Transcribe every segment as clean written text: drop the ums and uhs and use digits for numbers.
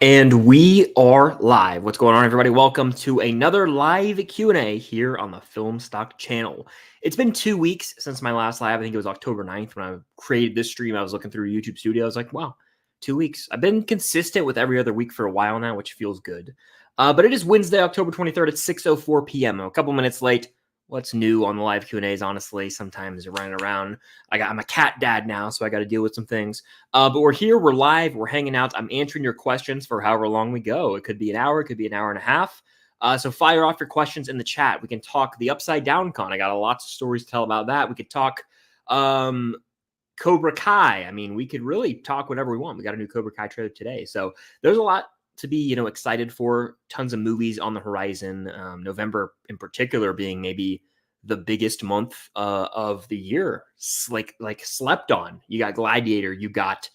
And we are live. What's going on, everybody? Welcome to another live Q&A here on the Film Stock channel. It's been 2 weeks since my last live. I think it was October 9th when I created this stream. I was looking through YouTube Studio. I was like, wow, 2 weeks. I've been consistent with every other week for a while now, which feels good. But it is Wednesday, October 23rd at 6:04 p.m. I'm a couple minutes late. What's new on the live Q&As, honestly? Sometimes you're running around. I'm a cat dad now, so I got to deal with some things. But we're here, we're live, we're hanging out. I'm answering your questions for however long we go. It could be an hour, it could be an hour and a half. So fire off your questions in the chat. We can talk the Upside Down Con. I got lots of stories to tell about that. We could talk Cobra Kai. I mean, we could really talk whatever we want. We got a new Cobra Kai trailer today. So there's a lot to be, excited for. Tons of movies on the horizon. November in particular being maybe the biggest month of the year, like slept on. You got Gladiator, you got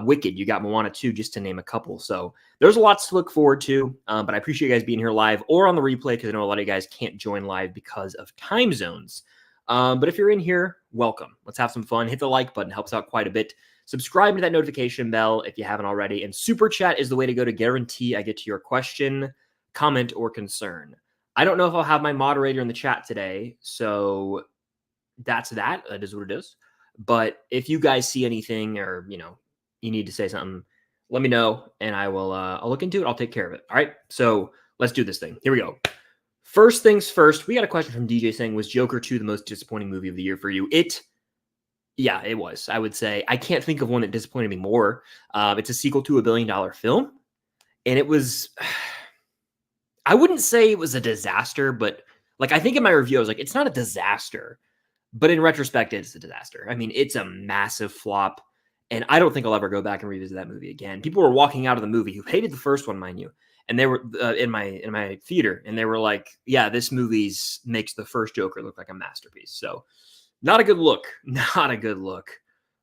Wicked, you got Moana 2, just to name a couple. So there's lots to look forward to. But I appreciate you guys being here live or on the replay, because I know a lot of you guys can't join live because of time zones. But if you're in here, welcome. Let's have some fun. Hit the like button, helps out quite a bit. Subscribe to that notification bell if you haven't already. And Super Chat is the way to go to guarantee I get to your question, comment, or concern. I don't know if I'll have my moderator in the chat today, so that's that. That is what it is. But if you guys see anything or, you need to say something, let me know, and I will I'll look into it. I'll take care of it. All right, so let's do this thing. Here we go. First things first, we got a question from DJ saying, was Joker 2 the most disappointing movie of the year for you? Yeah, it was. I would say I can't think of one that disappointed me more. It's a sequel to a $1 billion film, and it was... I wouldn't say it was a disaster, but I think in my review, I was like, it's not a disaster, but in retrospect, it's a disaster. I mean, it's a massive flop, and I don't think I'll ever go back and revisit that movie again. People were walking out of the movie who hated the first one, mind you, and they were in my theater, and they were like, yeah, this movie makes the first Joker look like a masterpiece. So not a good look. Not a good look.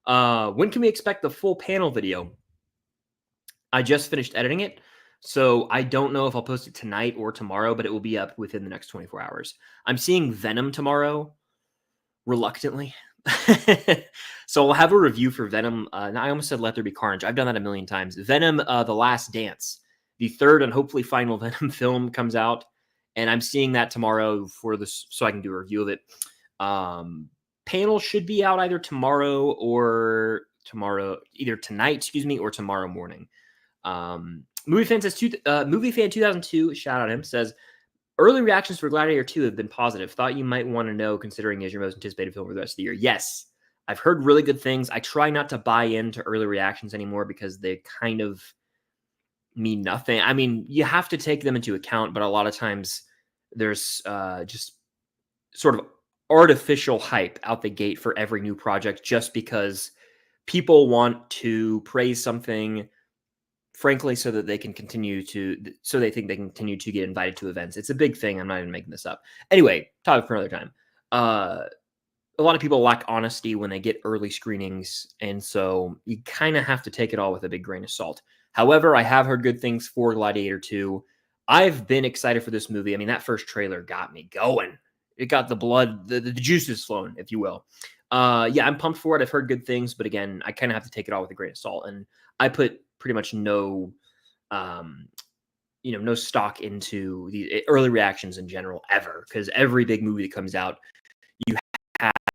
When can we expect the full panel video? I just finished editing it, so I don't know if I'll post it tonight or tomorrow, but it will be up within the next 24 hours. I'm seeing Venom tomorrow, reluctantly. So I'll have a review for Venom. I almost said Let There Be Carnage. I've done that a million times. Venom, The Last Dance, the third and hopefully final Venom film comes out, and I'm seeing that tomorrow so I can do a review of it. Panel should be out either either tonight, or tomorrow morning. Movie Fan 2002, shout out him, says, early reactions for Gladiator 2 have been positive. Thought you might want to know, considering it is your most anticipated film for the rest of the year. Yes, I've heard really good things. I try not to buy into early reactions anymore because they kind of mean nothing. I mean, you have to take them into account, but a lot of times there's just sort of artificial hype out the gate for every new project just because people want to praise something, frankly, so that they think they can continue to get invited to events. It's a big thing. I'm not even making this up. Anyway, topic for another time. A lot of people lack honesty when they get early screenings, and so you kind of have to take it all with a big grain of salt. However, I have heard good things for Gladiator 2. I've been excited for this movie. I mean, that first trailer got me going. It got the blood, the juices flowing, if you will. Yeah, I'm pumped for it. I've heard good things, but again, I kind of have to take it all with a grain of salt. And I put pretty much no stock into the early reactions in general ever, because every big movie that comes out, you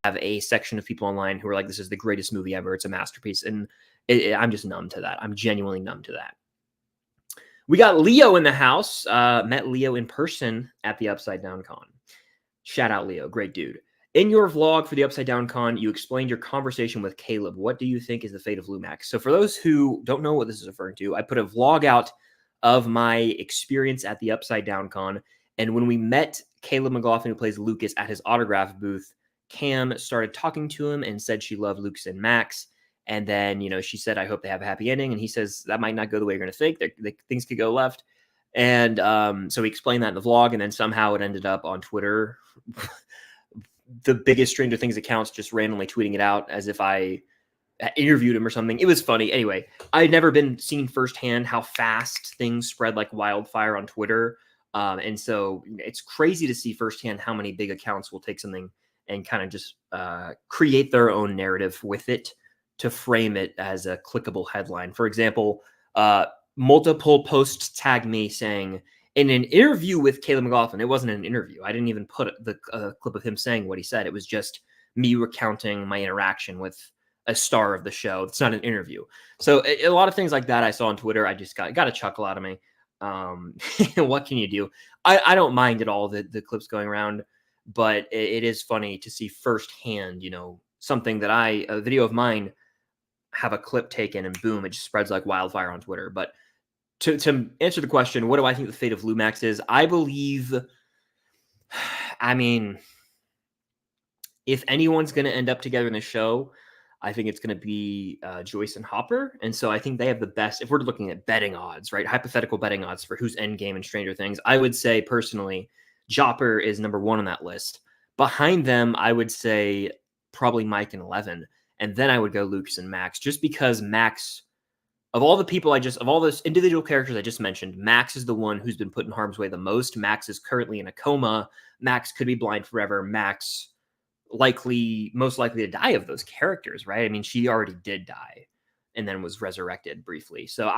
have a section of people online who are like, this is the greatest movie ever. It's a masterpiece. And I'm just numb to that. I'm genuinely numb to that. We got Leo in the house. Met Leo in person at the Upside Down Con. Shout out, Leo. Great dude. In your vlog for the Upside Down Con, you explained your conversation with Caleb. What do you think is the fate of Lumax? So for those who don't know what this is referring to, I put a vlog out of my experience at the Upside Down Con. And when we met Caleb McLaughlin, who plays Lucas, at his autograph booth, Cam started talking to him and said she loved Lucas and Max. And then, she said, I hope they have a happy ending. And he says, that might not go the way you're going to think. Things could go left. And so he explained that in the vlog. And then somehow it ended up on Twitter. The biggest Stranger Things accounts just randomly tweeting it out as if I interviewed him or something. It was funny. Anyway, I'd never seen firsthand how fast things spread like wildfire on Twitter. And so it's crazy to see firsthand how many big accounts will take something and kind of just create their own narrative with it to frame it as a clickable headline. For example, multiple posts tagged me saying, in an interview with Caleb McLaughlin, it wasn't an interview. I didn't even put the clip of him saying what he said. It was just me recounting my interaction with a star of the show. It's not an interview. So a lot of things like that I saw on Twitter, I just got a chuckle out of me. What can you do? I don't mind at all the clips going around, but it is funny to see firsthand, something that a video of mine have a clip taken and boom, it just spreads like wildfire on Twitter. But to answer the question, what do I think the fate of Lumax is? I believe, if anyone's going to end up together in the show, I think it's going to be Joyce and Hopper. And so I think they have the best, if we're looking at betting odds, right? Hypothetical betting odds for who's endgame in Stranger Things. I would say personally, Jopper is number 1 on that list. Behind them, I would say probably Mike and Eleven. And then I would go Lucas and Max, just because Max, of all those individual characters I just mentioned, Max is the one who's been put in harm's way the most. Max is currently in a coma. Max could be blind forever. Max most likely to die of those characters, right? I mean, she already did die and then was resurrected briefly. So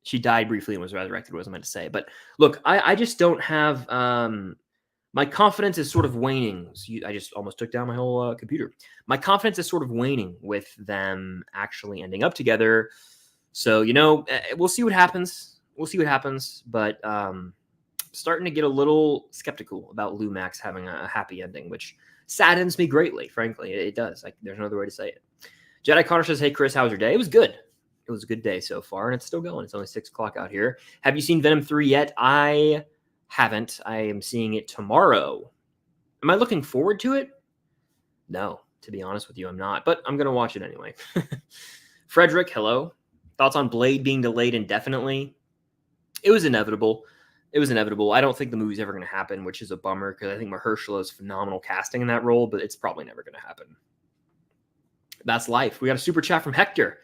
she died briefly and was resurrected, was I meant to say. But look, I just don't have, my confidence is sort of waning. I just almost took down my whole computer. My confidence is sort of waning with them actually ending up together. So, we'll see what happens. But starting to get a little skeptical about Lumax having a happy ending, which saddens me greatly, frankly. It does. There's no other way to say it. Jedi Connor says, hey, Chris, how was your day? It was good. It was a good day so far, and it's still going. It's only 6 o'clock out here. Have you seen Venom 3 yet? I haven't. I am seeing it tomorrow. Am I looking forward to it? No, to be honest with you, I'm not, but I'm going to watch it anyway. Frederick, hello. Thoughts on Blade being delayed indefinitely? It was inevitable. I don't think the movie's ever going to happen, which is a bummer because I think Mahershala is phenomenal casting in that role, but it's probably never going to happen. That's life. We got a super chat from Hector.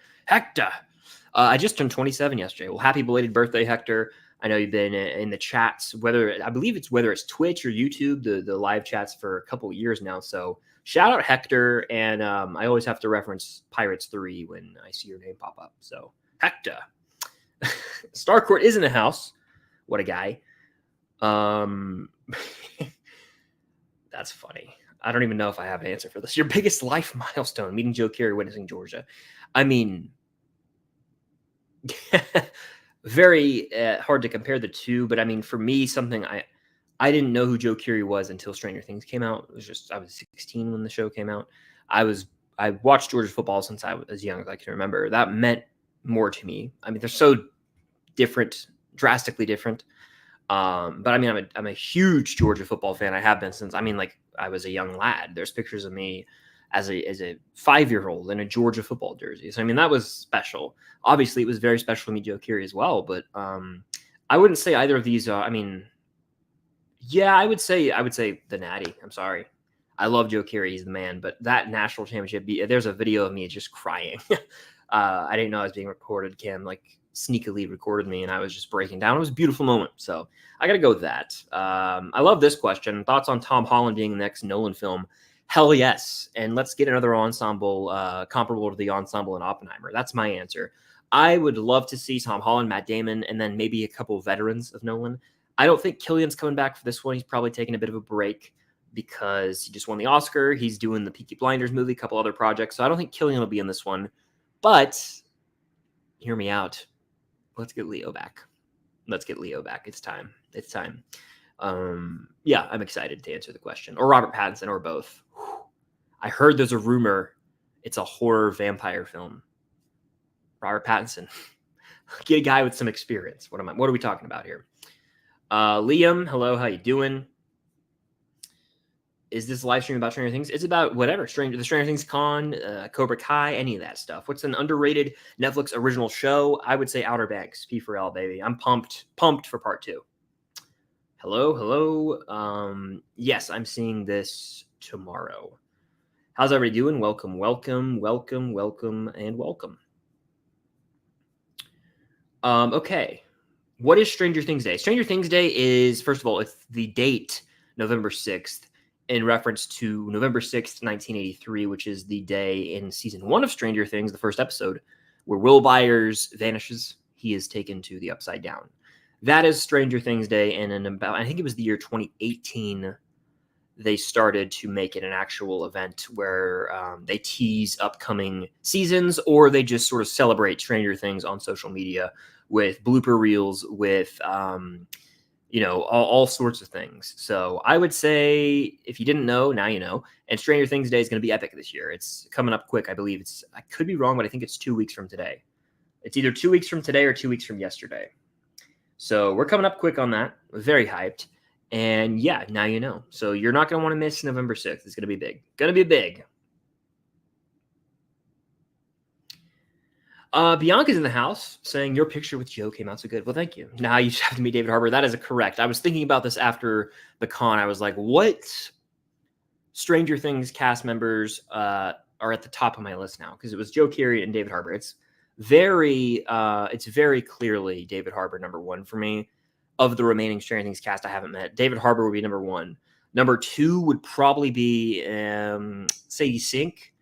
I just turned 27 yesterday. Well, happy belated birthday, Hector. I know you've been in the chats, whether it's Twitch or YouTube, the live chats for a couple of years now. So shout out Hector. And I always have to reference Pirates 3 when I see your name pop up. So Hector. Starcourt is in the house. What a guy. That's funny. I don't even know if I have an answer for this. Your biggest life milestone, meeting Joe Keery, witnessing Georgia. I mean, very hard to compare the two, but I mean, for me, something I didn't know who Joe Keery was until Stranger Things came out. I was 16 when the show came out. I watched Georgia football since I was as young as I can remember. That meant more to me. I mean, they're so different, drastically different. But I mean, I'm a huge Georgia football fan. I have been since, I was a young lad. There's pictures of me as a 5-year-old in a Georgia football jersey. So, I mean, that was special. Obviously, it was very special to meet Joe Keery as well. But I wouldn't say either of these. I would say the Natty. I'm sorry. I love Joe Keery. He's the man. But that national championship, there's a video of me just crying. I didn't know I was being recorded. Cam sneakily recorded me, and I was just breaking down. It was a beautiful moment. So I got to go with that. I love this question. Thoughts on Tom Holland being the next Nolan film? Hell yes. And let's get another ensemble comparable to the ensemble in Oppenheimer. That's my answer. I would love to see Tom Holland, Matt Damon, and then maybe a couple of veterans of Nolan. I don't think Killian's coming back for this one. He's probably taking a bit of a break because he just won the Oscar. He's doing the Peaky Blinders movie, a couple other projects. So I don't think Killian will be in this one. But hear me out. Let's get Leo back. It's time. Yeah, I'm excited to answer the question. Or Robert Pattinson, or both. I heard there's a rumor it's a horror vampire film. Robert Pattinson. Get a guy with some experience. What are we talking about here? Liam, hello, how you doing? Is this live stream about Stranger Things? It's about whatever. The Stranger Things con, Cobra Kai, any of that stuff. What's an underrated Netflix original show? I would say Outer Banks. P for L, baby. I'm pumped for part 2. Hello. Yes, I'm seeing this tomorrow. How's everybody doing? Welcome. Okay. What is Stranger Things Day? Stranger Things Day is, first of all, it's the date, November 6th, in reference to November 6th, 1983, which is the day in season 1 of Stranger Things, the first episode, where Will Byers vanishes he is taken to the Upside Down. That is Stranger Things Day, and in about, I think it was the year 2018, they started to make it an actual event where they tease upcoming seasons, or they just sort of celebrate Stranger Things on social media with blooper reels, with all sorts of things. So I would say, if you didn't know, now you know. And Stranger Things Day is going to be epic this year. It's coming up quick, I believe. I could be wrong, but I think it's 2 weeks from today. It's either 2 weeks from today or 2 weeks from yesterday. So we're coming up quick on that. We're very hyped. And yeah, now you know. So you're not going to want to miss November 6th. It's going to be big. Going to be big. Bianca's in the house saying your picture with Joe came out so good. Well, thank you. Now you just have to meet David Harbour. That is correct. I was thinking about this after the con. I was like, what Stranger Things cast members are at the top of my list now? Because it was Joe Keery and David Harbour. It's very clearly David Harbour number one for me. Of the remaining Stranger Things cast I haven't met, David Harbour would be number one. Number two would probably be Sadie Sink.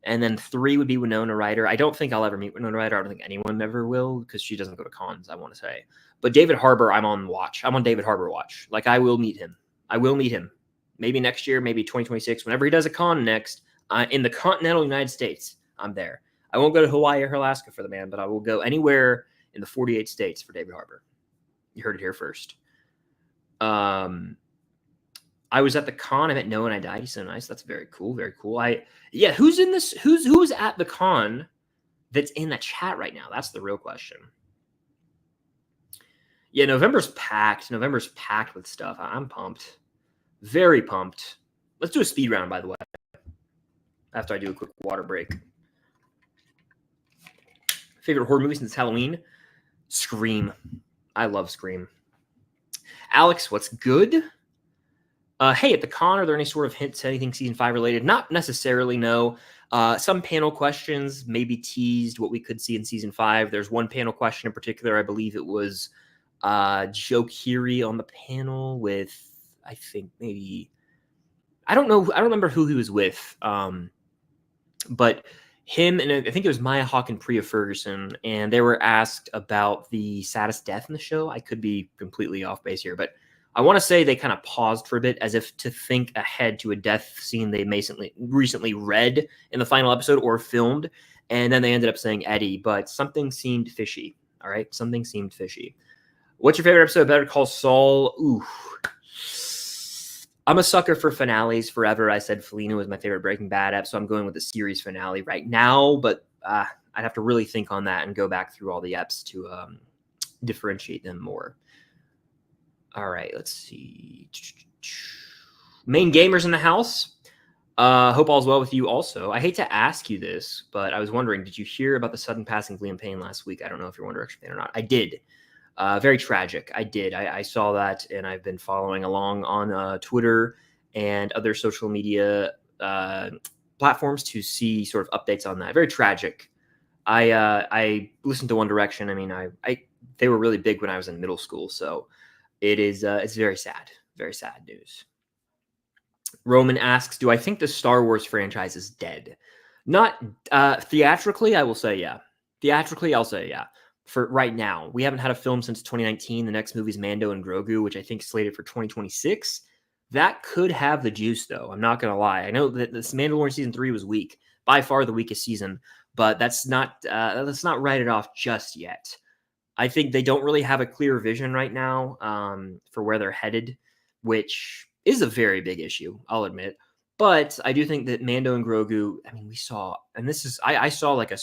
And then 3 would be Winona Ryder. I don't think I'll ever meet Winona Ryder. I don't think anyone ever will, because she doesn't go to cons, I want to say. But David Harbour, I'm on watch. I'm on David Harbour watch. Like, I will meet him. I will meet him. Maybe next year, maybe 2026. Whenever he does a con next, in the continental United States, I'm there. I won't go to Hawaii or Alaska for the man, but I will go anywhere in the 48 states for David Harbour. You heard it here first. I was at the con. I met Noah and I died. He's so nice. That's very cool. Very cool. Who's in this? Who's at the con that's in the chat right now? That's the real question. Yeah, November's packed. November's packed with stuff. I'm pumped. Very pumped. Let's do a speed round, by the way, after I do a quick water break. Favorite horror movie since Halloween? Scream. I love Scream. Alex, what's good? Hey, at the con, are there any sort of hints to anything season 5 related? Not necessarily, no. Some panel questions maybe teased what we could see in season 5. There's one panel question in particular. I believe it was Joe Keery on the panel with, I think maybe, I don't know. I don't remember who he was with. But him and I think it was Maya Hawke and Priya Ferguson, and they were asked about the saddest death in the show. I could be completely off base here, but I want to say they kind of paused for a bit as if to think ahead to a death scene they recently read in the final episode or filmed, and then they ended up saying Eddie, but something seemed fishy. All right, something seemed fishy. What's your favorite episode of Better Call Saul? Ooh. I'm a sucker for finales forever. I said Felina was my favorite Breaking Bad ep, so I'm going with the series finale right now, but I'd have to really think on that and go back through all the eps to differentiate them more. All right, let's see. Main gamers in the house. Hope all's well with you also. I hate to ask you this, but I was wondering, did you hear about the sudden passing of Liam Payne last week? I don't know if you're One Direction fan or not. I did. Very tragic. I did. I saw that, and I've been following along on Twitter and other social media platforms to see sort of updates on that. Very tragic. I listened to One Direction. I mean, they were really big when I was in middle school, so it's very sad. Very sad news. Roman asks, do I think the Star Wars franchise is dead? Not theatrically, I will say yeah. Theatrically, I'll say yeah. For right now, we haven't had a film since 2019. The next movie is Mando and Grogu, which I think is slated for 2026. That could have the juice, though. I'm not going to lie. I know that this Mandalorian season 3 was weak, by far the weakest season, but let's not write it off just yet. I think they don't really have a clear vision right now for where they're headed, which is a very big issue, I'll admit. But I do think that Mando and Grogu, I mean, we saw, and this is, I saw like a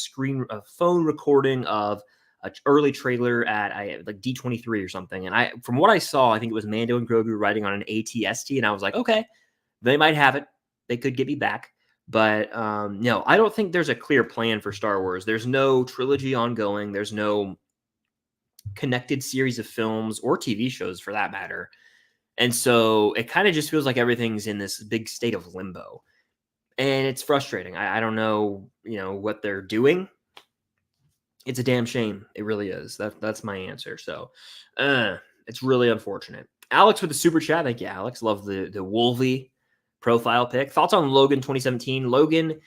phone recording of an early trailer at like D23 or something. And from what I saw, I think it was Mando and Grogu riding on an AT-ST. And I was like, okay, they might have it. They could get me back. But no, I don't think there's a clear plan for Star Wars. There's no trilogy ongoing. There's no connected series of films or TV shows for that matter. And so it kind of just feels like everything's in this big state of limbo. And it's frustrating. I don't know, what they're doing. It's a damn shame. It really is. That's my answer. So it's really unfortunate. Alex with the super chat. Thank you, Alex. Love the Wolvie profile pic. Thoughts on Logan 2017? Logan,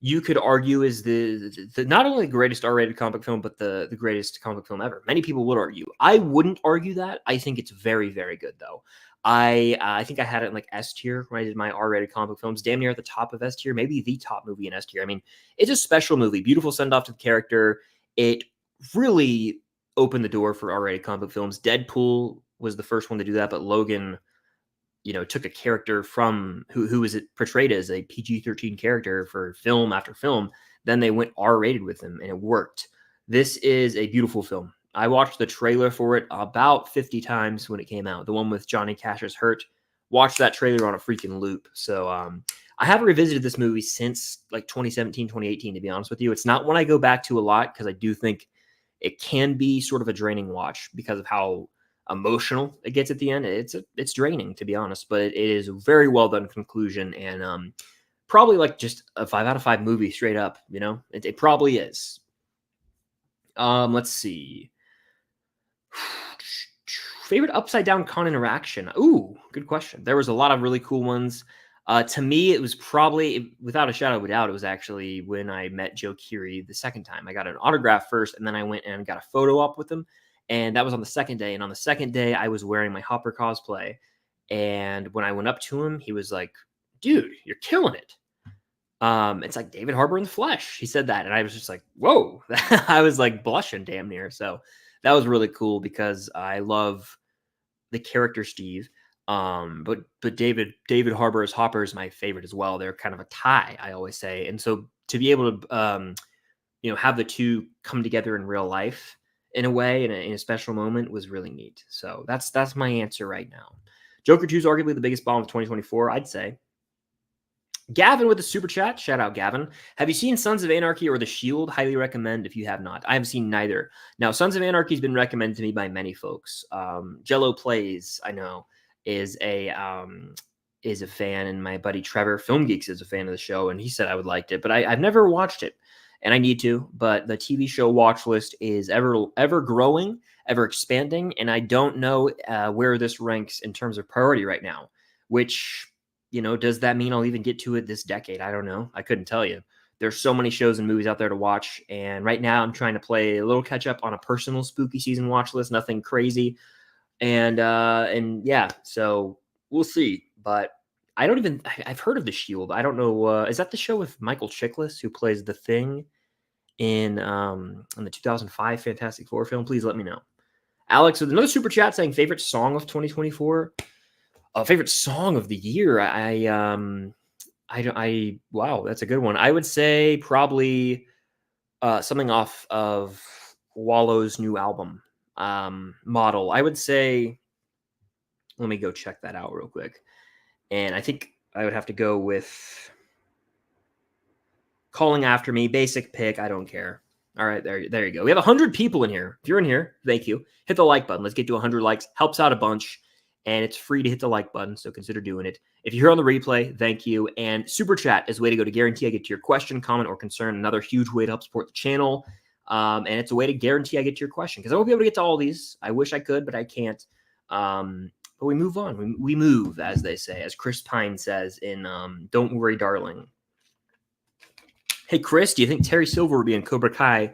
you could argue is the not only the greatest R-rated comic film, but the greatest comic film ever. Many people would argue. I wouldn't argue that. I think it's very, very good though. I think I had it in like S tier when I did my R-rated comic films, damn near at the top of S tier, maybe the top movie in S tier. I mean, it's a special movie, beautiful send off to the character. It really opened the door for R-rated comic films. Deadpool was the first one to do that, but Logan, took a character from who was it portrayed as a PG-13 character for film after film. Then they went R-rated with him, and it worked. This is a beautiful film. I watched the trailer for it about 50 times when it came out. The one with Johnny Cash's Hurt. Watched that trailer on a freaking loop. So I haven't revisited this movie since like 2017, 2018, to be honest with you. It's not one I go back to a lot because I do think it can be sort of a draining watch because of how emotional it gets at the end. It's draining, to be honest, but it is a very well done conclusion, and probably like just a 5 out of 5 movie straight up. It probably is. Let's see. Favorite upside down con interaction? Ooh, good question. There was a lot of really cool ones. To me, it was probably, without a shadow of a doubt, it was actually when I met Joe Keery the second time. I got an autograph first, and then I went and got a photo op with him. And that was on the second day. And on the second day, I was wearing my Hopper cosplay. And when I went up to him, he was like, dude, you're killing it. It's like David Harbour in the flesh. He said that. And I was just like, whoa. I was like blushing damn near. So that was really cool because I love the character Steve. But David Harbour as Hopper is my favorite as well. They're kind of a tie, I always say. And so to be able to, have the two come together in real life in a way, in a special moment, was really neat. So that's my answer right now. Joker 2 is arguably the biggest bomb of 2024, I'd say. Gavin with the super chat. Shout out, Gavin. Have you seen Sons of Anarchy or The Shield? Highly recommend if you have not. I have seen neither. Now, Sons of Anarchy has been recommended to me by many folks. Jello Plays, I know, is a fan, and my buddy Trevor, Film Geeks, is a fan of the show, and he said I would like it, but I've never watched it, and I need to. But the TV show watch list is ever growing, ever expanding, and I don't know where this ranks in terms of priority right now, which, does that mean I'll even get to it this decade? I don't know. I couldn't tell you. There's so many shows and movies out there to watch, and right now I'm trying to play a little catch up on a personal spooky season watch list, nothing crazy. And yeah, so we'll see. But I've heard of The Shield. I don't know. Is that the show with Michael Chiklis, who plays the Thing in the 2005 Fantastic Four film? Please let me know. Alex with another super chat saying favorite song of 2024. Favorite song of the year. Wow, that's a good one. I would say probably something off of Wallow's new album, Model. I would say, let me go check that out real quick. And I think I would have to go with Calling After Me, basic pick. I don't care. All right, there you go. We have 100 people in here. If you're in here, thank you. Hit the like button. Let's get to 100 likes. Helps out a bunch. And it's free to hit the like button, so consider doing it. If you're here on the replay, thank you. And Super Chat is a way to go to guarantee I get to your question, comment, or concern. Another huge way to help support the channel. And it's a way to guarantee I get to your question, because I won't be able to get to all these. I wish I could, but I can't. But we move on. We move, as they say, as Chris Pine says in Don't Worry, Darling. Hey, Chris, do you think Terry Silver will be in Cobra Kai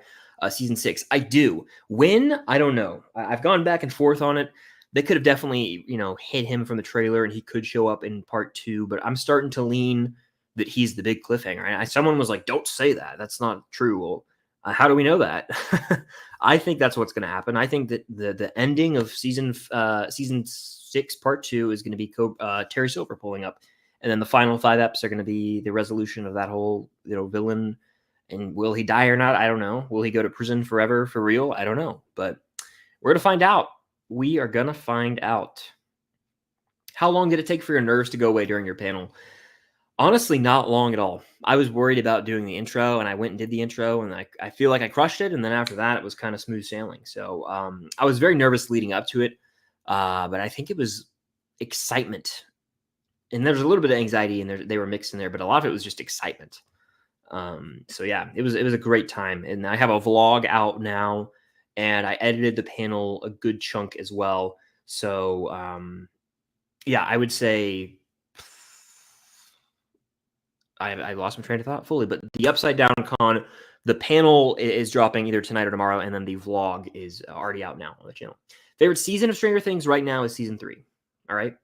Season 6? I do. When? I don't know. I've gone back and forth on it. They could have definitely, hit him from the trailer, and he could show up in part 2. But I'm starting to lean that he's the big cliffhanger. Someone was like, "Don't say that. That's not true." Well, how do we know that? I think that's what's going to happen. I think that the ending of season 6, part 2, is going to be Terry Silver pulling up, and then the final 5 eps are going to be the resolution of that whole villain. And will he die or not? I don't know. Will he go to prison forever for real? I don't know. But we're going to find out. We are going to find out. How long did it take for your nerves to go away during your panel? Honestly, not long at all. I was worried about doing the intro, and I went and did the intro, and I feel like I crushed it. And then after that, it was kind of smooth sailing. So I was very nervous leading up to it, but I think it was excitement. And there was a little bit of anxiety, and they were mixed in there, but a lot of it was just excitement. So yeah, it was a great time. And I have a vlog out now, and I edited the panel a good chunk as well. So, yeah, I would say I lost my train of thought fully, but the Upside Down Con, the panel is dropping either tonight or tomorrow, and then the vlog is already out now on the channel. Favorite season of Stranger Things right now is season 3. All right,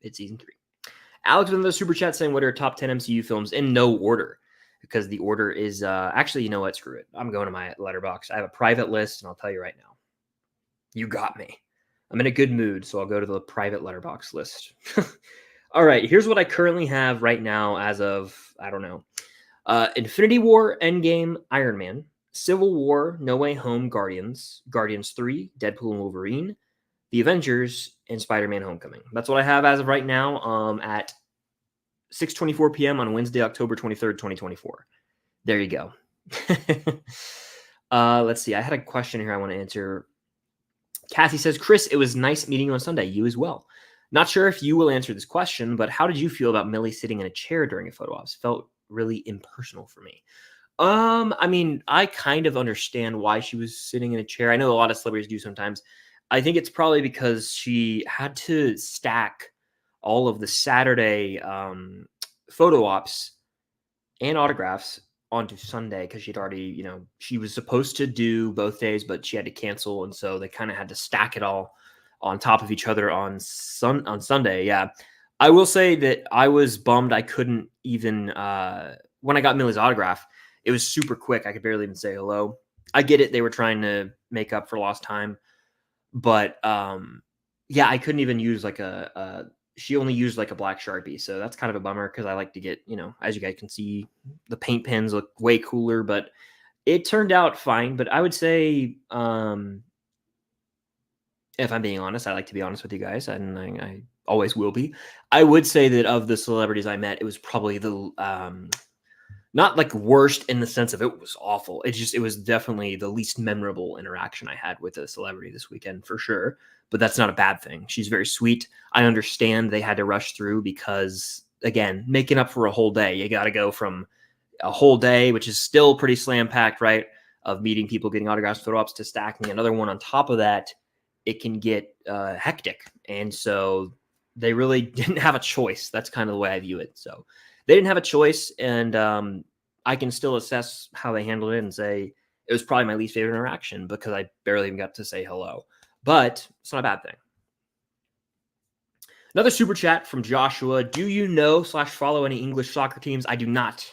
it's season 3. Alex with another super chat saying, what are top 10 MCU films in no order? Because the order is actually, you know what? Screw it. I'm going to my letterbox. I have a private list, and I'll tell you right now. You got me. I'm in a good mood, so I'll go to the private letterbox list. All right, here's what I currently have right now as of, I don't know, Infinity War, Endgame, Iron Man, Civil War, No Way Home, Guardians, Guardians 3, Deadpool and Wolverine, The Avengers, and Spider-Man Homecoming. That's what I have as of right now at 6:24 p.m. on Wednesday, October 23rd, 2024. There you go. Let's see. I had a question here I want to answer. Cassie says, Chris, it was nice meeting you on Sunday. You as well. Not sure if you will answer this question, but how did you feel about Millie sitting in a chair during a photo ops? Felt really impersonal for me. I mean, I kind of understand why she was sitting in a chair. I know a lot of celebrities do sometimes. I think it's probably because she had to stack all of the Saturday photo ops and autographs onto Sunday because she'd already, she was supposed to do both days, but she had to cancel. And so they kind of had to stack it all on top of each other on Sunday. Yeah. I will say that I was bummed I couldn't even, when I got Millie's autograph, it was super quick. I could barely even say hello. I get it. They were trying to make up for lost time. But yeah, I couldn't even use she only used like a black Sharpie. So that's kind of a bummer because I like to get, as you guys can see, the paint pens look way cooler, but it turned out fine. But I would say, if I'm being honest, I like to be honest with you guys, and I always will be. I would say that of the celebrities I met, it was probably the not like worst in the sense of it was awful. It was definitely the least memorable interaction I had with a celebrity this weekend for sure. But that's not a bad thing. She's very sweet. I understand they had to rush through because, again, making up for a whole day, you got to go from a whole day, which is still pretty slam packed, right? Of meeting people, getting autographs, photo ops, to stacking another one on top of that. It can get hectic. And so they really didn't have a choice. That's kind of the way I view it. So they didn't have a choice. And I can still assess how they handled it and say it was probably my least favorite interaction because I barely even got to say hello. But it's not a bad thing. Another super chat from Joshua. Do you know/follow any English soccer teams? I do not.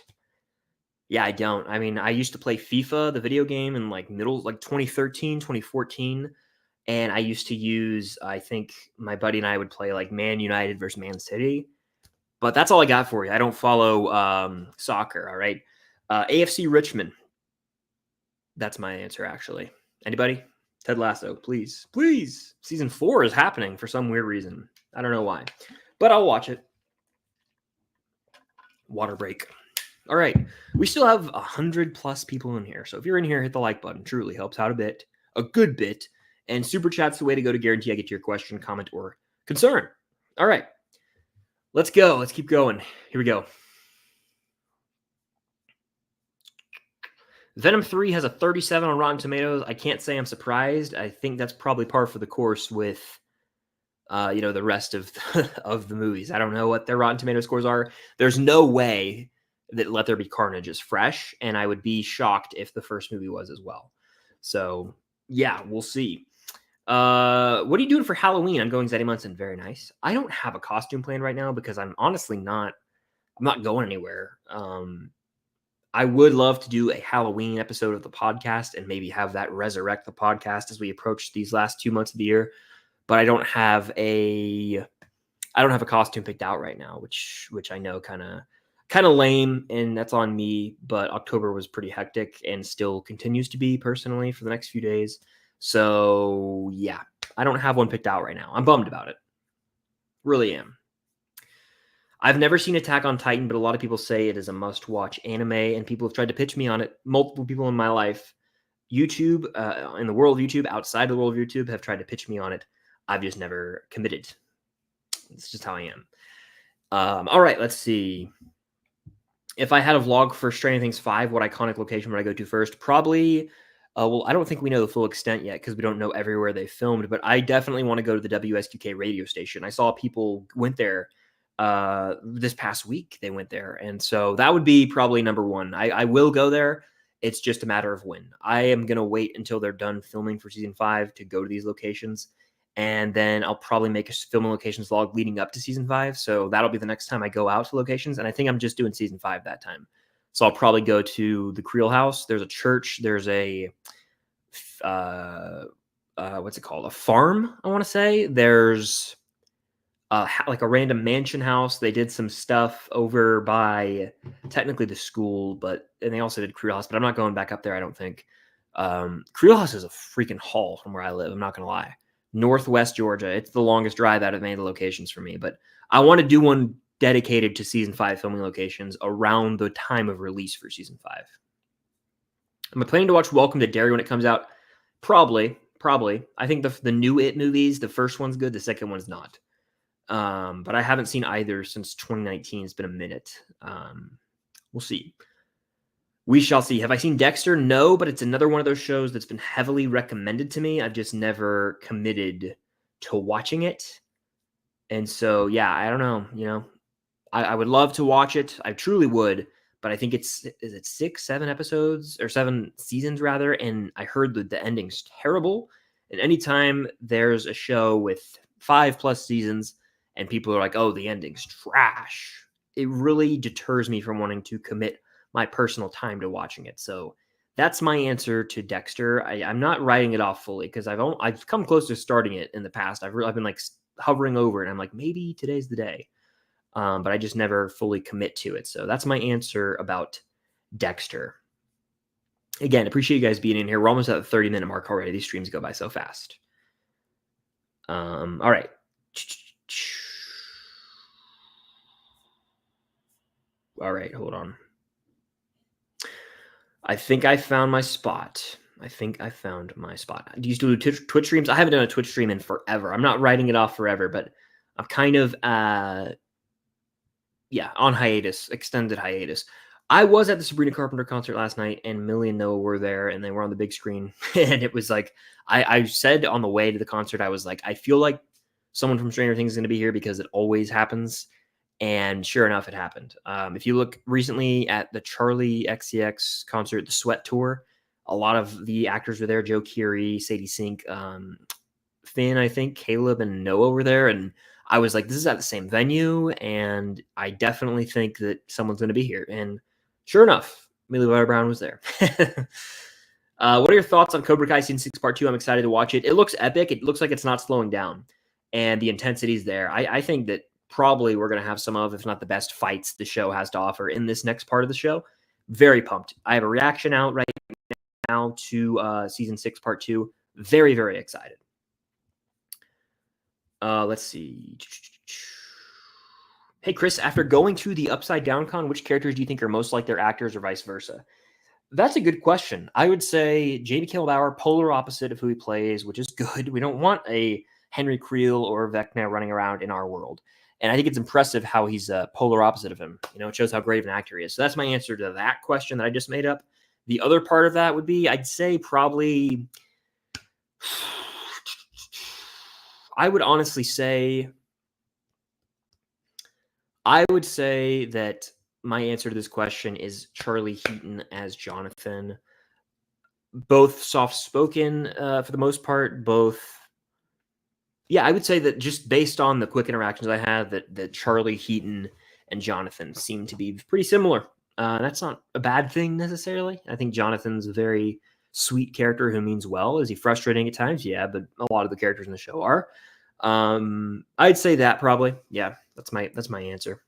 Yeah, I don't. I mean, I used to play FIFA, the video game, in like 2013, 2014. And I used to use, I think my buddy and I would play like Man United versus Man City. But that's all I got for you. I don't follow soccer, all right? AFC Richmond. That's my answer, actually. Anybody? Ted Lasso, please. Please. Season 4 is happening for some weird reason. I don't know why. But I'll watch it. Water break. All right. We still have 100+ people in here. So if you're in here, hit the like button. Truly helps out a bit. A good bit. And super chat's the way to go to guarantee I get to your question, comment, or concern. All right. Let's go. Let's keep going. Here we go. Venom 3 has a 37 on Rotten Tomatoes. I can't say I'm surprised. I think that's probably par for the course with, the rest of of the movies. I don't know what their Rotten Tomato scores are. There's no way that Let There Be Carnage is fresh, and I would be shocked if the first movie was as well. So, yeah, we'll see. What are you doing for Halloween? I'm going Zeddy Munson. Very nice. I don't have a costume plan right now because I'm honestly I'm not going anywhere. I would love to do a Halloween episode of the podcast and maybe have that resurrect the podcast as we approach these last 2 months of the year. But I don't have a costume picked out right now, which I know kind of lame, and that's on me. But October was pretty hectic and still continues to be personally for the next few days. So yeah, I don't have one picked out right now. I'm bummed about it. Really am. I've never seen Attack on Titan, but a lot of people say it is a must-watch anime, and people have tried to pitch me on it. Multiple people in my life, YouTube, in the world of YouTube, outside the world of YouTube, have tried to pitch me on it. I've just never committed. It's just how I am. All right, let's see. If I had a vlog for Stranger Things 5, what iconic location would I go to first? Probably, I don't think we know the full extent yet because we don't know everywhere they filmed, but I definitely want to go to the WSQK radio station. I saw people went there this past week they went there. And so that would be probably number one. I will go there. It's just a matter of when. I am going to wait until they're done filming for season 5 to go to these locations. And then I'll probably make a filming locations vlog leading up to season 5. So that'll be the next time I go out to locations. And I think I'm just doing season 5 that time. So I'll probably go to the Creel House. There's a church. There's a, what's it called? A farm, I want to say. There's like a random mansion house. They did some stuff over by technically the school, and they also did Creel House, but I'm not going back up there, I don't think. Creel House is a freaking haul from where I live. I'm not going to lie. Northwest Georgia. It's the longest drive out of any of the locations for me, but I want to do one dedicated to season 5 filming locations around the time of release for season 5. Am I planning to watch Welcome to Derry when it comes out? Probably. I think the new It movies, the first one's good, the second one's not. But I haven't seen either since 2019. It's been a minute. We'll see. We shall see. Have I seen Dexter? No, but it's another one of those shows that's been heavily recommended to me. I've just never committed to watching it. And so, yeah, I don't know. I would love to watch it. I truly would. But I think is it 6, 7 episodes or 7 seasons rather? And I heard that the ending's terrible. And anytime there's a show with 5+ seasons and people are like, oh, the ending's trash, it really deters me from wanting to commit my personal time to watching it. So that's my answer to Dexter. I'm not writing it off fully because I've come close to starting it in the past. I've been like hovering over it. And I'm like, maybe today's the day. But I just never fully commit to it. So that's my answer about Dexter. Again, appreciate you guys being in here. We're almost at the 30-minute mark already. These streams go by so fast. All right. All right, hold on. I think I found my spot. Do you still do Twitch streams? I haven't done a Twitch stream in forever. I'm not writing it off forever, but I'm kind of on hiatus, extended hiatus. I was at the Sabrina Carpenter concert last night, and Millie and Noah were there, and they were on the big screen. And it was like, I said on the way to the concert, I was like, I feel like someone from Stranger Things is going to be here because it always happens. And sure enough, it happened. If you look recently at the Charlie XCX concert, the Sweat Tour, a lot of the actors were there. Joe Keery, Sadie Sink, Finn, I think, Caleb, and Noah were there. And I was like, this is at the same venue, and I definitely think that someone's going to be here. And sure enough, Millie Bobby Brown was there. What are your thoughts on Cobra Kai Season 6 Part 2? I'm excited to watch it. It looks epic. It looks like it's not slowing down, and the intensity's there. I think that probably we're going to have some of, if not the best fights the show has to offer in this next part of the show. Very pumped. I have a reaction out right now to Season 6 Part 2. Very, very excited. Let's see. Hey, Chris, after going to the Upside Down Con, which characters do you think are most like their actors or vice versa? That's a good question. I would say Jamie Kilbauer, polar opposite of who he plays, which is good. We don't want a Henry Creel or Vecna running around in our world. And I think it's impressive how he's polar opposite of him. It shows how great of an actor he is. So that's my answer to that question that I just made up. The other part of that would be, I'd say probably... I would say that my answer to this question is Charlie Heaton as Jonathan. Both soft-spoken for the most part. I would say that just based on the quick interactions I had, that Charlie Heaton and Jonathan seem to be pretty similar. That's not a bad thing necessarily. I think Jonathan's a very sweet character who means well. Is he frustrating at times? Yeah, but a lot of the characters in the show are. I'd say that probably. Yeah, that's my answer.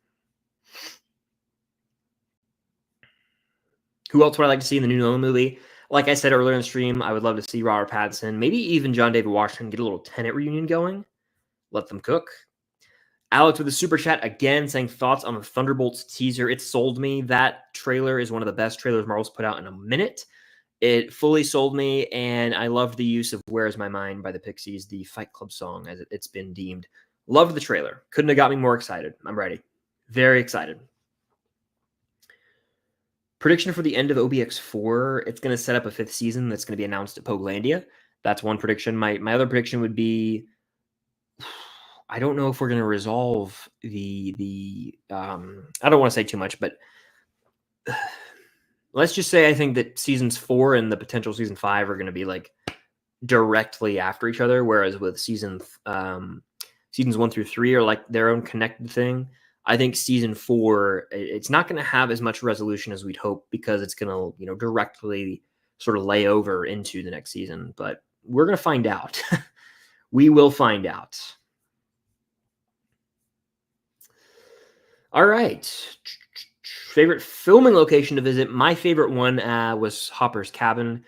Who else would I like to see in the new Nolan movie? Like I said earlier in the stream, I would love to see Robert Pattinson, maybe even John David Washington, get a little Tenet reunion going. Let them cook. Alex with a super chat again saying thoughts on the Thunderbolts teaser. It sold me. That trailer is one of the best trailers Marvel's put out in a minute. It fully sold me, and I loved the use of Where Is My Mind by the Pixies, the Fight Club song, as it's been deemed. Loved the trailer. Couldn't have got me more excited. I'm ready. Very excited. Prediction for the end of OBX 4. It's going to set up a 5th season that's going to be announced at Pogelandia. That's one prediction. My other prediction would be I don't know if we're going to resolve the I don't want to say too much, but let's just say I think that seasons 4 and the potential season 5 are going to be like directly after each other, whereas with seasons 1 through 3 are like their own connected thing. I think season 4, it's not going to have as much resolution as we'd hope, because it's going to, you know, directly sort of lay over into the next season. But we're going to find out. We will find out. All right. Favorite filming location to visit? My favorite one was Hopper's cabin,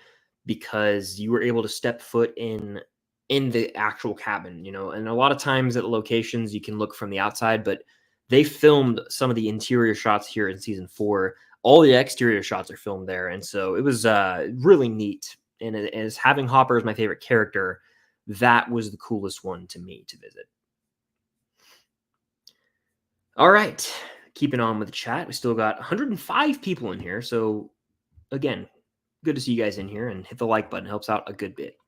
because you were able to step foot in the actual cabin, you know. And a lot of times at locations you can look from the outside, but they filmed some of the interior shots here in season 4. All the exterior shots are filmed there, and so it was really neat. And as having Hopper as my favorite character, that was the coolest one to me to visit. All right, keeping on with the chat, we still got 105 people in here, so again, good to see you guys in here, and hit the like button, helps out a good bit.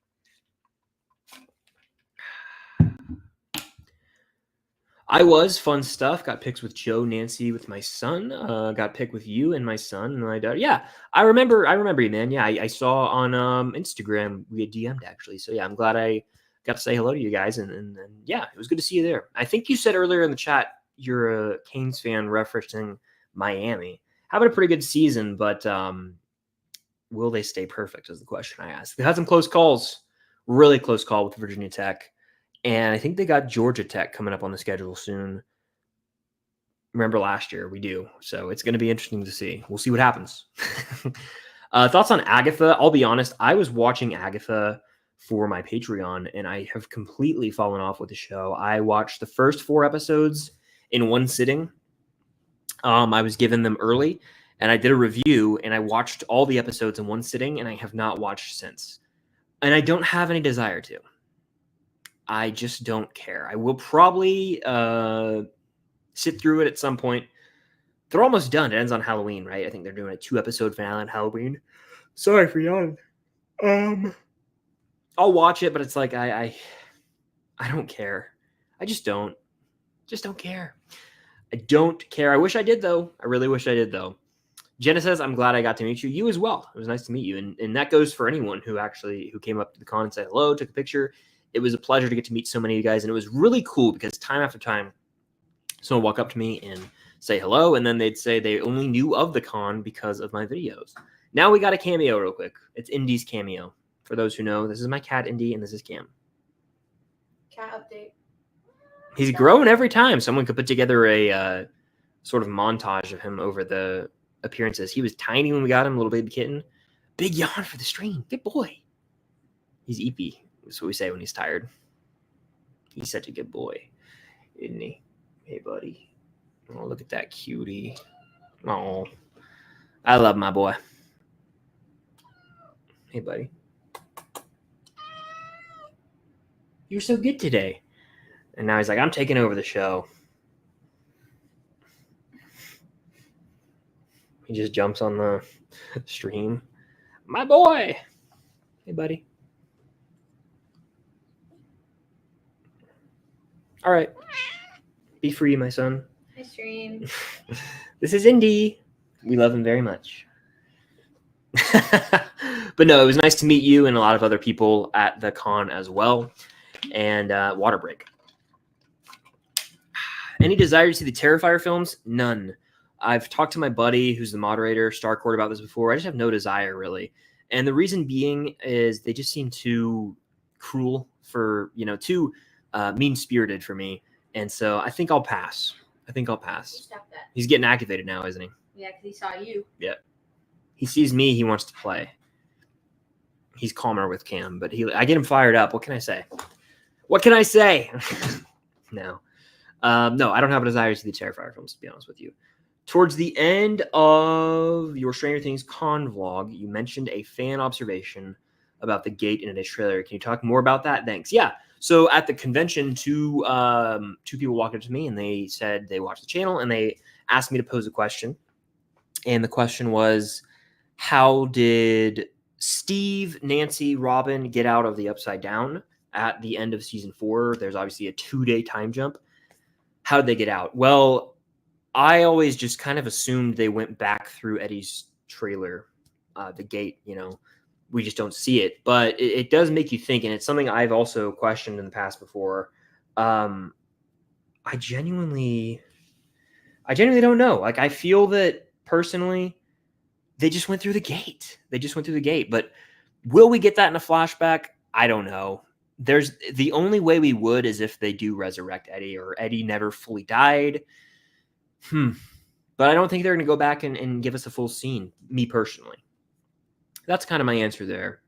I was fun stuff. Got pics with Joe, Nancy, with my son. Got pic with you and my son and my daughter. Yeah, I remember you, man. Yeah, I saw on Instagram we had DM'd actually. So yeah, I'm glad I got to say hello to you guys, and yeah, it was good to see you there. I think you said earlier in the chat you're a Canes fan, referencing Miami. Having a pretty good season, but will they stay perfect is the question I asked. They had some close calls, really close call with Virginia Tech. And I think they got Georgia Tech coming up on the schedule soon. Remember last year? We do. So it's going to be interesting to see. We'll see what happens. Thoughts on Agatha? I'll be honest. I was watching Agatha for my Patreon, and I have completely fallen off with the show. I watched the first 4 episodes in one sitting. I was given them early, and I did a review, and I watched all the episodes in one sitting, and I have not watched since. And I don't have any desire to. I just don't care. I will probably sit through it at some point. They're almost done. It ends on Halloween, right? I think they're doing a 2-episode finale on Halloween. Sorry for yawning. I'll watch it, but it's like I don't care. I just don't care. I don't care. I wish I did though. I really wish I did though. Jenna says, I'm glad I got to meet you. You as well. It was nice to meet you. And that goes for anyone who came up to the con and said hello, took a picture. It was a pleasure to get to meet so many of you guys. And it was really cool because time after time, someone would walk up to me and say hello. And then they'd say they only knew of the con because of my videos. Now we got a cameo real quick. It's Indy's cameo. For those who know, this is my cat, Indy, and this is Cam. Cat update. He's growing every time. Someone could put together a sort of montage of him over the appearances. He was tiny when we got him, a little baby kitten. Big yawn for the stream. Good boy. He's eepy. That's what we say when he's tired. He's such a good boy, isn't he? Hey, buddy. Oh, look at that cutie. Oh, I love my boy. Hey, buddy. You're so good today. And now he's like, I'm taking over the show. He just jumps on the stream. My boy. Hey, buddy. All right. Be free, my son. Hi, stream. This is Indy. We love him very much. But no, it was nice to meet you and a lot of other people at the con as well. And water break. Any desire to see the Terrifier films? None. I've talked to my buddy who's the moderator, Starcourt, about this before. I just have no desire, really. And the reason being is they just seem too cruel for, too mean-spirited for me. And so I think I'll pass. Stop that. He's getting activated now, isn't he? Yeah, because he saw you. Yeah. He sees me. He wants to play. He's calmer with Cam, but I get him fired up. What can I say? No. No, I don't have a desire to see the Terrifier films, to be honest with you. Towards the end of your Stranger Things con vlog, you mentioned a fan observation about the gate in a trailer. Can you talk more about that? Thanks. Yeah. So at the convention, two people walked up to me and they said they watched the channel and they asked me to pose a question. And the question was, how did Steve, Nancy, Robin get out of the Upside Down? at the end of season 4. There's obviously a 2-day time jump. How did they get out? Well, I always just kind of assumed they went back through Eddie's trailer, the gate, we just don't see it, but it does make you think. And it's something I've also questioned in the past before. I genuinely don't know. Like, I feel that personally, they just went through the gate. But will we get that in a flashback? I don't know. The only way we would is if they do resurrect Eddie, or Eddie never fully died. But I don't think they're going to go back and give us a full scene, me personally. That's kind of my answer there.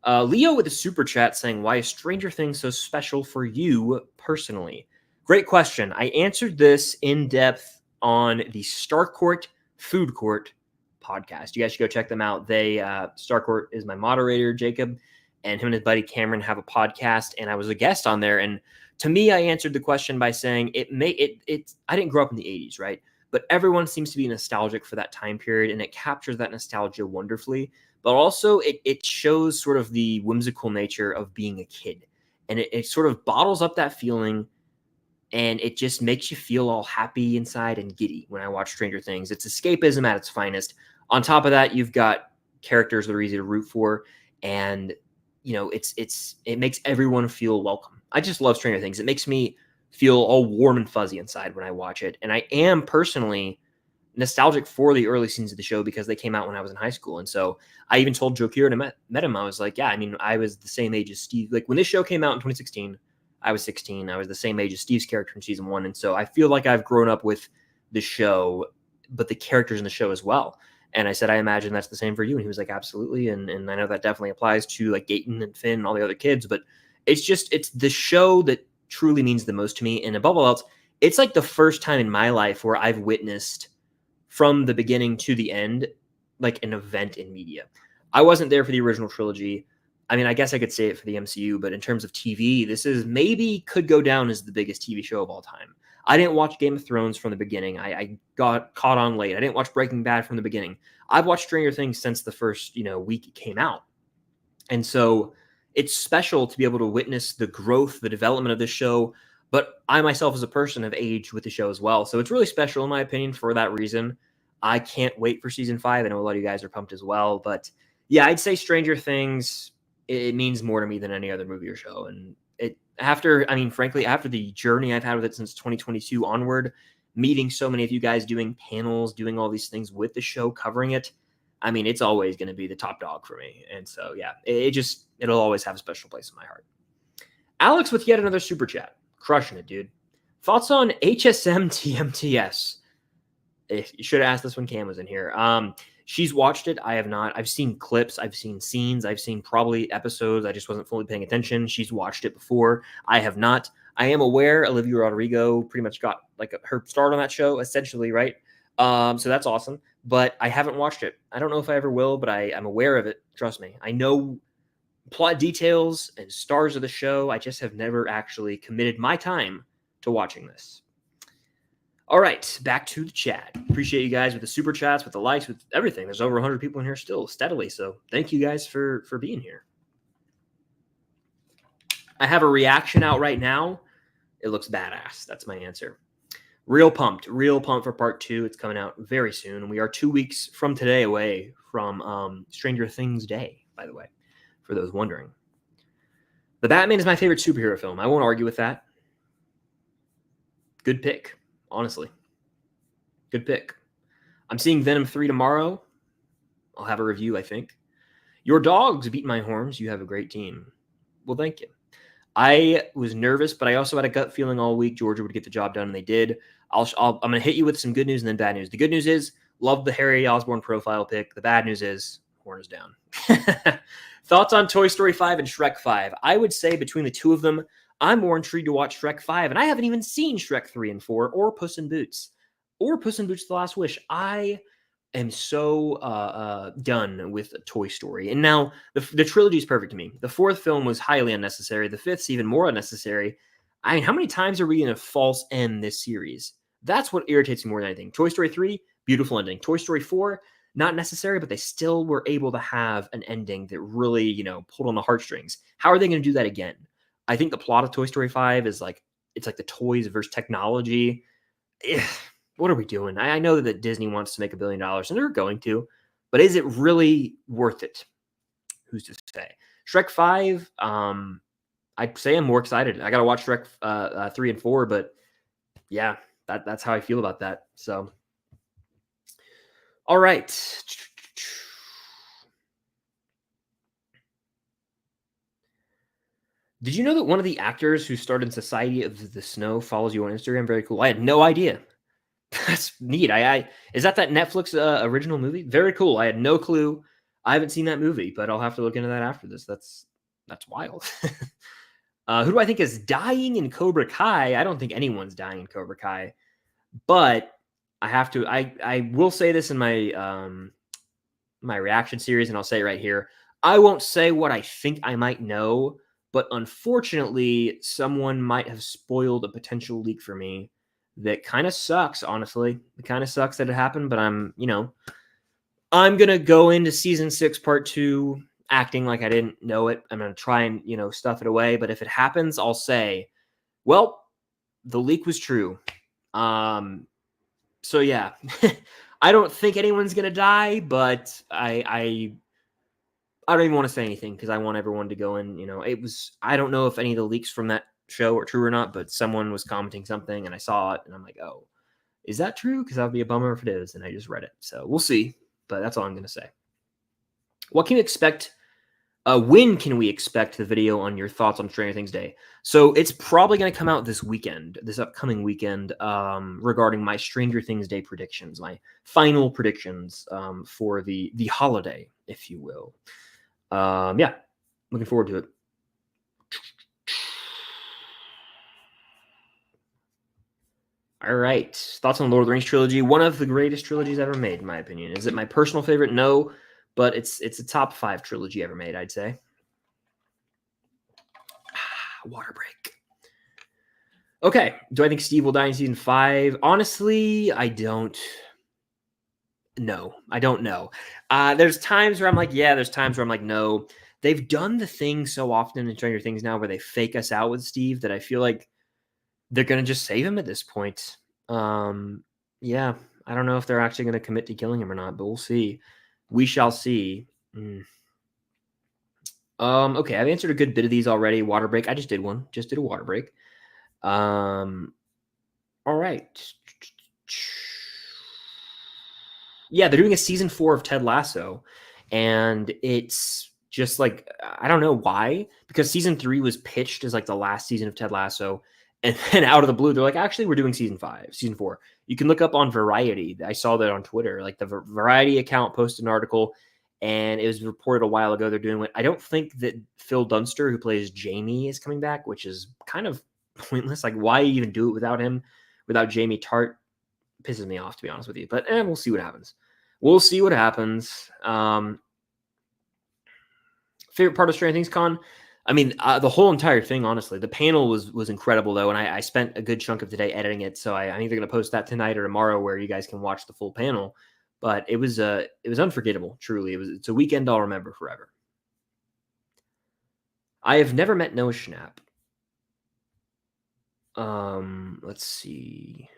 Leo with a super chat saying, why is Stranger Things so special for you personally? Great question. I answered this in depth on the Starcourt Food Court podcast. You guys should go check them out. Starcourt is my moderator, Jacob, and him and his buddy Cameron have a podcast, and I was a guest on there. And to me, I answered the question by saying I didn't grow up in the 80s, right? But everyone seems to be nostalgic for that time period, and it captures that nostalgia wonderfully. But also it shows sort of the whimsical nature of being a kid. And it sort of bottles up that feeling, and it just makes you feel all happy inside and giddy when I watch Stranger Things. It's escapism at its finest. On top of that, you've got characters that are easy to root for, and it makes everyone feel welcome. I just love Stranger Things. It makes me feel all warm and fuzzy inside when I watch it. And I am personally nostalgic for the early scenes of the show because they came out when I was in high school. And so I even told Joe Kier, and I met him, I was like, yeah, I mean, I was the same age as Steve. Like, when this show came out in 2016, I was 16. I was the same age as Steve's character in season 1. And so I feel like I've grown up with the show, but the characters in the show as well. And I said, I imagine that's the same for you. And he was like, absolutely. And I know that definitely applies to like Gaten and Finn and all the other kids, but it's the show that truly means the most to me. And above all else, it's like the first time in my life where I've witnessed from the beginning to the end, like an event in media. I wasn't there for the original trilogy. I mean, I guess I could say it for the MCU, but in terms of TV, this is could go down as the biggest TV show of all time. I didn't watch Game of Thrones from the beginning. I got caught on late. I didn't watch Breaking Bad from the beginning. I've watched Stranger Things since the first, week it came out. And so it's special to be able to witness the growth, the development of this show. But I myself as a person have aged with the show as well. So it's really special in my opinion for that reason. I can't wait for season 5. I know a lot of you guys are pumped as well. But yeah, I'd say Stranger Things, it means more to me than any other movie or show. And frankly, after the journey I've had with it since 2022 onward, meeting so many of you guys, doing panels, doing all these things with the show, covering it, I mean, it's always going to be the top dog for me. And so, yeah, it'll always have a special place in my heart. Alex with yet another super chat. Crushing it, dude. Thoughts on HSM TMTS? You should have asked this when Cam was in here. She's watched it. I have not. I've seen clips. I've seen scenes. I've seen probably episodes. I just wasn't fully paying attention. She's watched it before. I have not. I am aware Olivia Rodrigo pretty much got like her start on that show, essentially, right? So that's awesome. But I haven't watched it. I don't know if I ever will, but I'm aware of it. Trust me. I know plot details and stars of the show. I just have never actually committed my time to watching this. All right, back to the chat. Appreciate you guys with the super chats, with the likes, with everything. There's over 100 people in here still, steadily. So thank you guys for being here. I have a reaction out right now. It looks badass. That's my answer. Real pumped for part 2. It's coming out very soon. And we are 2 weeks from today away from Stranger Things Day, by the way, for those wondering. The Batman is my favorite superhero film. I won't argue with that. Good pick. Honestly, good pick. I'm seeing Venom 3 tomorrow. I'll have a review, I think. Your dogs beat my horns. You have a great team. Well, thank you. I was nervous, but I also had a gut feeling all week Georgia would get the job done, and they did. I'm going to hit you with some good news and then bad news. The good news is, love the Harry Osborn profile pick. The bad news is, horn is down. Thoughts on Toy Story 5 and Shrek 5? I would say between the two of them, I'm more intrigued to watch Shrek 5, and I haven't even seen Shrek 3 and 4 or Puss in Boots The Last Wish. I am so done with Toy Story. And now the trilogy is perfect to me. The 4th film was highly unnecessary. The 5th's even more unnecessary. I mean, how many times are we going to false end this series? That's what irritates me more than anything. Toy Story 3, beautiful ending. Toy Story 4, not necessary, but they still were able to have an ending that really, pulled on the heartstrings. How are they going to do that again? I think the plot of Toy Story 5 is like, it's like the toys versus technology. What are we doing? I know that Disney wants to make $1 billion, and they're going to, but is it really worth it? Who's to say? Shrek 5, I'd say I'm more excited. I got to watch Shrek 3 and 4, but yeah, that's how I feel about that. So, all right. Did you know that one of the actors who starred in Society of the Snow follows you on Instagram? Very cool. I had no idea. That's neat. Is that Netflix original movie? Very cool. I had no clue. I haven't seen that movie, but I'll have to look into that after this. That's wild. Who do I think is dying in Cobra Kai? I don't think anyone's dying in Cobra Kai, but I have to. I will say this in my my reaction series, and I'll say it right here. I won't say what I think I might know, but unfortunately, someone might have spoiled a potential leak for me. That kind of sucks, honestly. It kind of sucks that it happened, but I'm going to go into season 6, part 2, acting like I didn't know it. I'm going to try and, stuff it away. But if it happens, I'll say, well, the leak was true. So yeah, I don't think anyone's going to die, but I don't even want to say anything because I want everyone to go in, I don't know if any of the leaks from that show are true or not, but someone was commenting something and I saw it and I'm like, oh, is that true? Because that would be a bummer if it is. And I just read it. So we'll see. But that's all I'm going to say. What can you expect? When can we expect the video on your thoughts on Stranger Things Day? So it's probably going to come out this upcoming weekend, regarding my Stranger Things Day predictions, my final predictions for the holiday, if you will. Yeah, looking forward to it. All right. Thoughts on Lord of the Rings trilogy? One of the greatest trilogies ever made, in my opinion. Is it my personal favorite? No, but it's a top 5 trilogy ever made, I'd say. Water break. Okay. Do I think Steve will die in season 5? Honestly, I don't know. I don't know. There's times where I'm like, yeah. There's times where I'm like, no. They've done the thing so often in Stranger Things now where they fake us out with Steve that I feel like they're going to just save him at this point. Yeah, I don't know if they're actually going to commit to killing him or not, but we'll see. We shall see. Okay, I've answered a good bit of these already. Water break. I just did one. Just did a water break. All right. Yeah, they're doing a season 4 of Ted Lasso, and it's just like, I don't know why, because season 3 was pitched as like the last season of Ted Lasso. And then out of the blue, they're like, actually, we're doing season 4. You can look up on Variety. I saw that on Twitter. Like the Variety account posted an article, and it was reported a while ago they're doing it. I don't think that Phil Dunster, who plays Jamie, is coming back, which is kind of pointless. Like, why even do it without him? Without Jamie Tart? Pisses me off, to be honest with you. But we'll see what happens. We'll see what happens. Favorite part of Stranger Things Con? I mean, the whole entire thing, honestly. The panel was incredible, though, and I spent a good chunk of today editing it, so I'm either going to post that tonight or tomorrow where you guys can watch the full panel. But it was unforgettable, truly. It's a weekend I'll remember forever. I have never met Noah Schnapp. Let's see.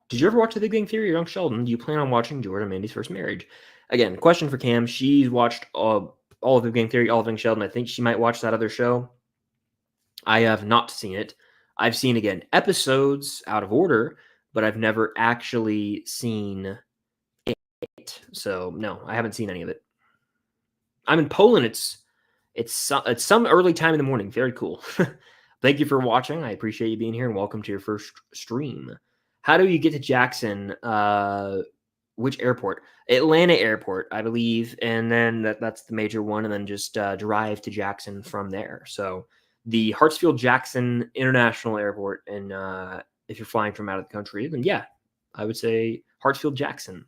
Did you ever watch The Big Bang Theory or Young Sheldon? Do you plan on watching Jordan and Mandy's First Marriage? Again, question for Cam. She's watched all of The Big Bang Theory, all of Young Sheldon. I think she might watch that other show. I have not seen it. I've seen, again, episodes out of order, but I've never actually seen it. So, no, I haven't seen any of it. I'm in Poland. It's some early time in the morning. Very cool. Thank you for watching. I appreciate you being here, and welcome to your first stream. How do you get to Jackson? Which airport? Atlanta Airport, I believe. And then that's the major one. And then just drive to Jackson from there. So the Hartsfield-Jackson International Airport. And if you're flying from out of the country, then yeah, I would say Hartsfield-Jackson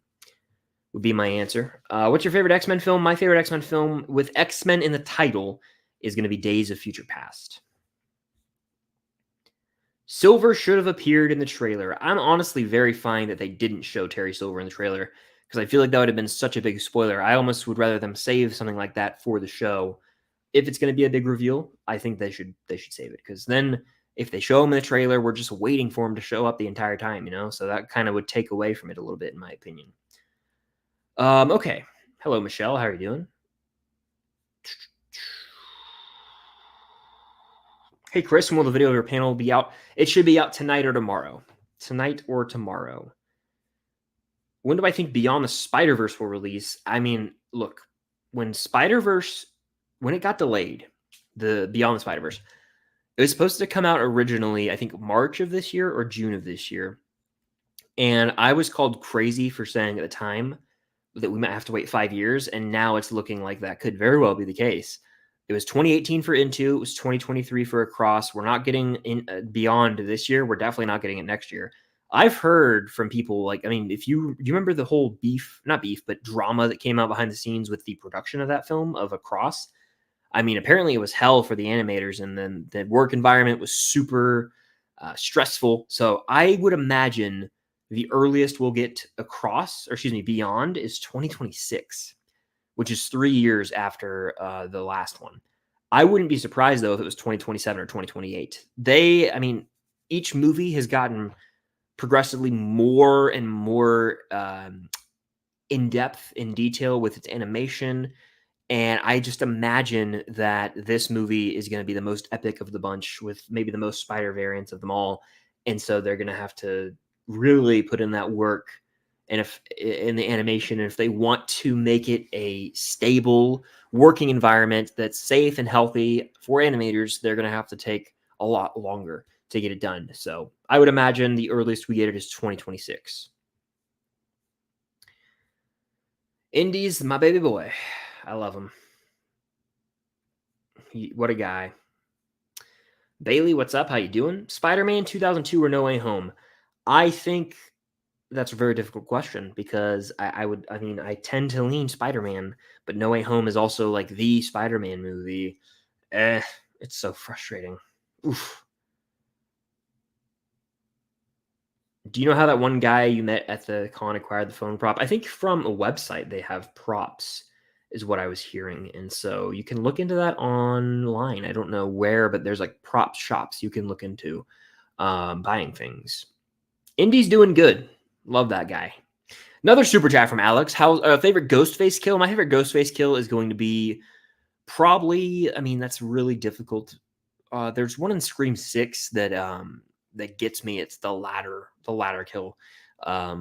would be my answer. What's your favorite X-Men film? My favorite X-Men film with X-Men in the title is going to be Days of Future Past. Silver should have appeared in the trailer. I'm honestly very fine that they didn't show Terry Silver in the trailer because I feel like that would have been such a big spoiler. I almost would rather them save something like that for the show. If it's going to be a big reveal, I think they should save it, because then if they show him in the trailer, we're just waiting for him to show up the entire time, So that kind of would take away from it a little bit, in my opinion. Okay. Hello, Michelle. How are you doing? Hey, Chris, when will the video of your panel be out? It should be out tonight or tomorrow. Tonight or tomorrow. When do I think Beyond the Spider-Verse will release? I mean, look, when Spider-Verse, when it got delayed, the Beyond the Spider-Verse, it was supposed to come out originally, I think, March of this year or June of this year. And I was called crazy for saying at the time that we might have to wait 5 years. And now it's looking like that could very well be the case. It was 2018 for Into. It was 2023 for Across. We're not getting in Beyond this year. We're definitely not getting it next year. I've heard from people, like, I mean, do you remember the whole not beef, but drama that came out behind the scenes with the production of that film, of Across? I mean, apparently it was hell for the animators, and then the work environment was super stressful. So I would imagine the earliest we'll get Beyond is 2026, which is 3 years after the last one. I wouldn't be surprised, though, if it was 2027 or 2028. Each movie has gotten progressively more and more in-depth, in detail with its animation. And I just imagine that this movie is going to be the most epic of the bunch, with maybe the most spider variants of them all. And so they're going to have to really put in that work, and if in the animation, and if they want to make it a stable working environment that's safe and healthy for animators, they're going to have to take a lot longer to get it done. So I would imagine the earliest we get it is 2026. Indy's my baby boy. I love him. What a guy. Bailey, what's up? How you doing? Spider-Man 2002 or No Way Home? I think that's a very difficult question, because I tend to lean Spider-Man, but No Way Home is also like the Spider-Man movie. It's so frustrating. Oof. Do you know how that one guy you met at the con acquired the phone prop? I think from a website they have props, is what I was hearing. And so you can look into that online. I don't know where, but there's like prop shops you can look into buying things. Indy's doing good. Love that guy. Another super chat from Alex. How's favorite Ghostface kill? My favorite Ghostface kill is going to be probably, that's really difficult. There's one in Scream 6 that gets me. It's the ladder kill. I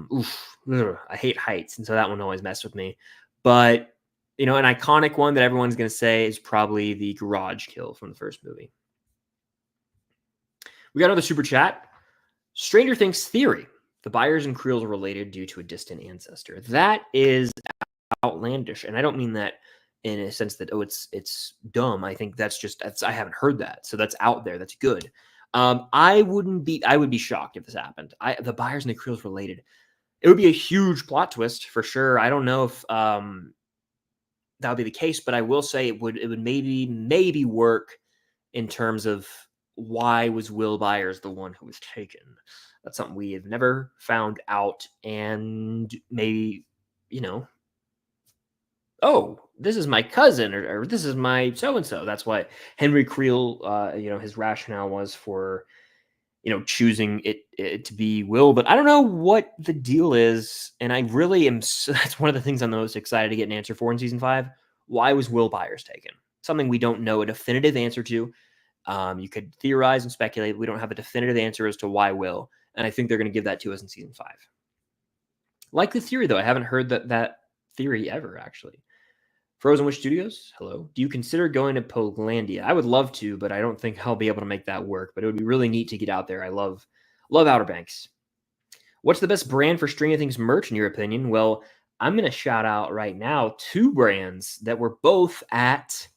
hate heights, and so that one always messed with me. But an iconic one that everyone's going to say is probably the garage kill from the first movie. We got another super chat. Stranger Things theory. The Byers and Creels are related due to a distant ancestor. That is outlandish, and I don't mean that in a sense that it's dumb. I think that's I haven't heard that, so that's out there. That's good. I would be shocked if this happened. The Byers and the Creels related. It would be a huge plot twist for sure. I don't know if that would be the case, but I will say it would maybe work in terms of why was Will Byers the one who was taken. That's something we have never found out, and maybe oh, this is my cousin, or this is my so-and-so. That's why Henry Creel, his rationale was for, choosing it to be Will. But I don't know what the deal is. And I really am, that's one of the things I'm the most excited to get an answer for in season 5. Why was Will Byers taken? Something we don't know a definitive answer to. You could theorize and speculate. We don't have a definitive answer as to why Will. And I think they're going to give that to us in season 5. Like the theory, though. I haven't heard that theory ever, actually. Frozen Wish Studios, hello. Do you consider going to Polandia? I would love to, but I don't think I'll be able to make that work. But it would be really neat to get out there. I love Outer Banks. What's the best brand for Stranger Things merch, in your opinion? Well, I'm going to shout out right now 2 brands that were both at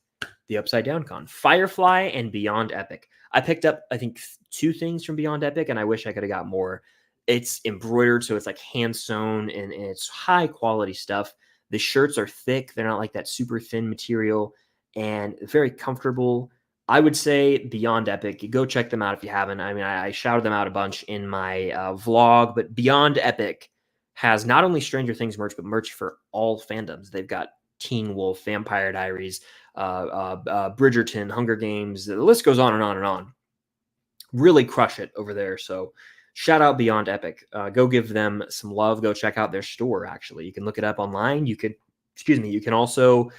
the Upside Down Con. Firefly and Beyond Epic. I picked up, I think, 2 things from Beyond Epic, and I wish I could have got more. It's embroidered, so it's like hand-sewn, and it's high-quality stuff. The shirts are thick. They're not like that super thin material, and very comfortable. I would say Beyond Epic. Go check them out if you haven't. I shouted them out a bunch in my vlog, but Beyond Epic has not only Stranger Things merch, but merch for all fandoms. They've got Teen Wolf, Vampire Diaries, Bridgerton, Hunger Games. The list goes on and on and on. Really crush it over there. So shout out Beyond Epic. Go give them some love. Go check out their store. Actually, you can look it up online. You can also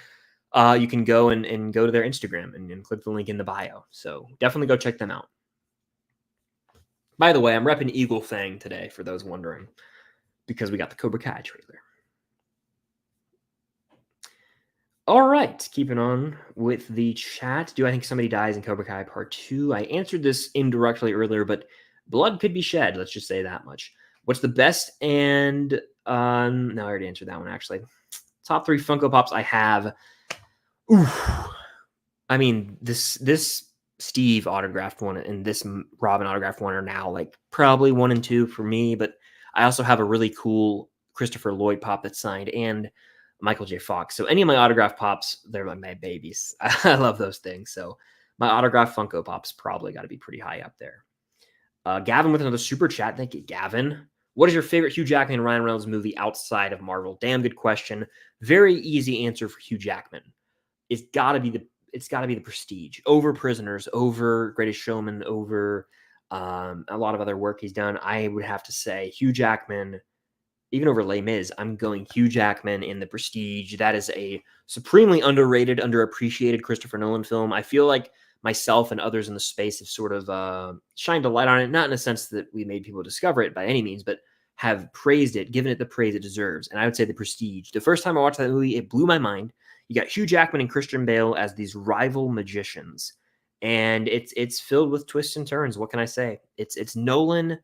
you can go and go to their Instagram and click the link in the bio. So definitely go check them out. By the way, I'm repping Eagle Fang today for those wondering, because we got the Cobra Kai trailer. All right, keeping on with the chat. Do I think somebody dies in Cobra Kai Part 2? I answered this indirectly earlier, but blood could be shed. Let's just say that much. What's the best and no, I already answered that one, actually. Top 3 Funko Pops I have. Oof. I mean, this Steve autographed one and this Robin autographed one are now like probably 1 and 2 for me, but I also have a really cool Christopher Lloyd pop that's signed and Michael J. Fox. So any of my autograph pops, they're like my babies. I love those things. So my autograph Funko Pops probably got to be pretty high up there. Gavin with another super chat. Thank you, Gavin. What is your favorite Hugh Jackman and Ryan Reynolds movie outside of Marvel? Damn good question. Very easy answer for Hugh Jackman. It's got to be the Prestige over Prisoners, over Greatest Showman, over a lot of other work he's done. I would have to say Hugh Jackman, even over Les Mis. I'm going Hugh Jackman in The Prestige. That is a supremely underrated, underappreciated Christopher Nolan film. I feel like myself and others in the space have sort of shined a light on it, not in a sense that we made people discover it by any means, but have praised it, given it the praise it deserves. And I would say The Prestige. The first time I watched that movie, it blew my mind. You got Hugh Jackman and Christian Bale as these rival magicians, and it's filled with twists and turns. What can I say? It's Nolan,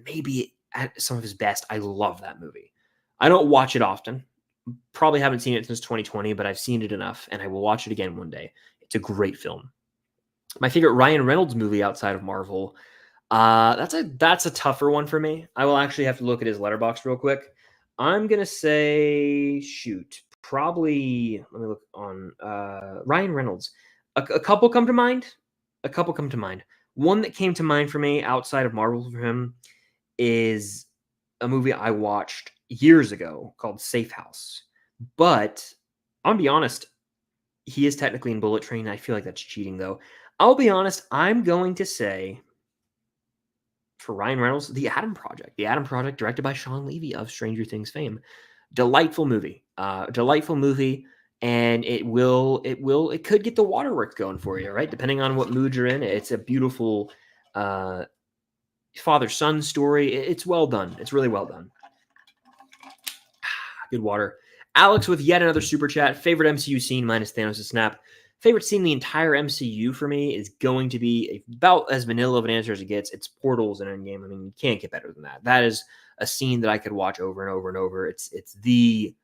maybe at some of his best. I love that movie. I don't watch it often. Probably haven't seen it since 2020, but I've seen it enough, and I will watch it again one day. It's a great film. My favorite Ryan Reynolds movie outside of Marvel. That's a tougher one for me. I will actually have to look at his letterbox real quick. I'm gonna say probably. Let me look on Ryan Reynolds. A couple come to mind. One that came to mind for me outside of Marvel for him is a movie I watched years ago called Safe House. But I'm gonna be honest, he is technically in Bullet Train. I feel like that's cheating though. I'll be honest, I'm going to say for Ryan Reynolds, The Adam Project. The Adam Project, directed by Sean Levy of Stranger Things fame. Delightful movie. And it could get the waterworks going for you, right? Depending on what mood you're in. It's a beautiful father-son story. It's well done. It's really well done. Good water. Alex with yet another super chat. Favorite MCU scene minus Thanos' snap. Favorite scene in the entire MCU for me is going to be about as vanilla of an answer as it gets. It's Portals in Endgame. I mean, you can't get better than that. That is a scene that I could watch over and over and over. It's the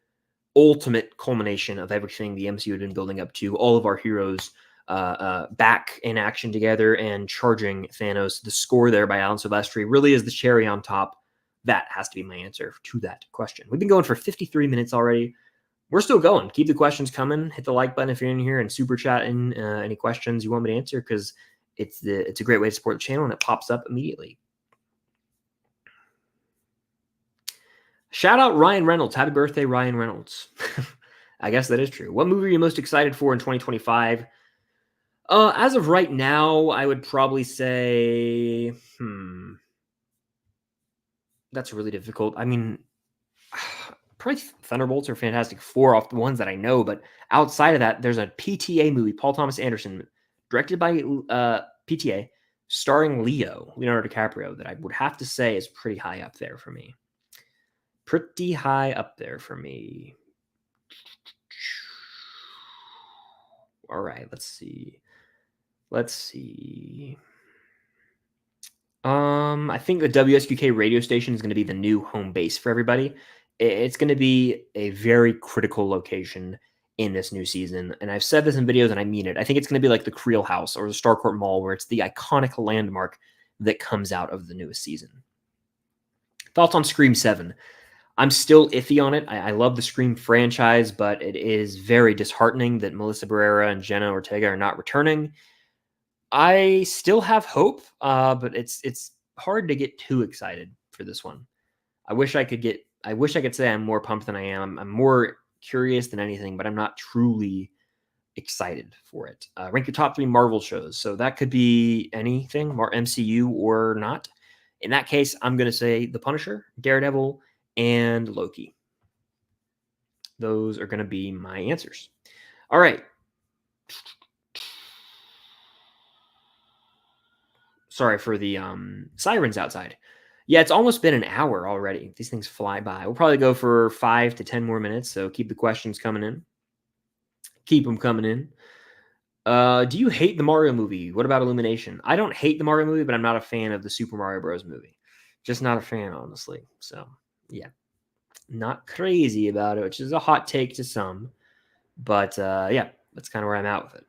ultimate culmination of everything the MCU had been building up to. All of our heroes back in action together and charging Thanos. The score there by Alan Silvestri really is the cherry on top. That has to be my answer to that question. We've been going for 53 minutes already. We're still going. Keep the questions coming. Hit the like button if you're in here and super chat in any questions you want me to answer, because it's a great way to support the channel and it pops up immediately. Shout out Ryan Reynolds. Happy birthday, Ryan Reynolds. I guess that is true. What movie are you most excited for in 2025? As of right now, I would probably say, that's really difficult. I mean, probably Thunderbolts or Fantastic Four off the ones that I know, but outside of that, there's a PTA movie, Paul Thomas Anderson, directed by PTA, starring Leonardo DiCaprio, that I would have to say is pretty high up there for me. All right, let's see. I think the WSQK radio station is going to be the new home base for everybody. It's going to be a very critical location in this new season. And I've said this in videos and I mean it. I think it's going to be like the Creel House or the Starcourt Mall, where it's the iconic landmark that comes out of the newest season. Thoughts on Scream 7? I'm still iffy on it. I love the Scream franchise, but it is very disheartening that Melissa Barrera and Jenna Ortega are not returning. I still have hope, but it's hard to get too excited for this one. I wish I could get I wish I could say I'm more pumped than I am. I'm more curious than anything, but I'm not truly excited for it. Rank your top 3 Marvel shows. So that could be anything, more MCU or not. In that case, I'm going to say The Punisher, Daredevil, and Loki. Those are going to be my answers. All right. Sorry for the sirens outside. Yeah, it's almost been an hour already. These things fly by. We'll probably go for 5 to 10 more minutes, so keep the questions coming in. Keep them coming in. Do you hate the Mario movie? What about Illumination? I don't hate the Mario movie, but I'm not a fan of the Super Mario Bros. Movie. Just not a fan, honestly. So, yeah. Not crazy about it, which is a hot take to some. But, yeah, that's kind of where I'm at with it.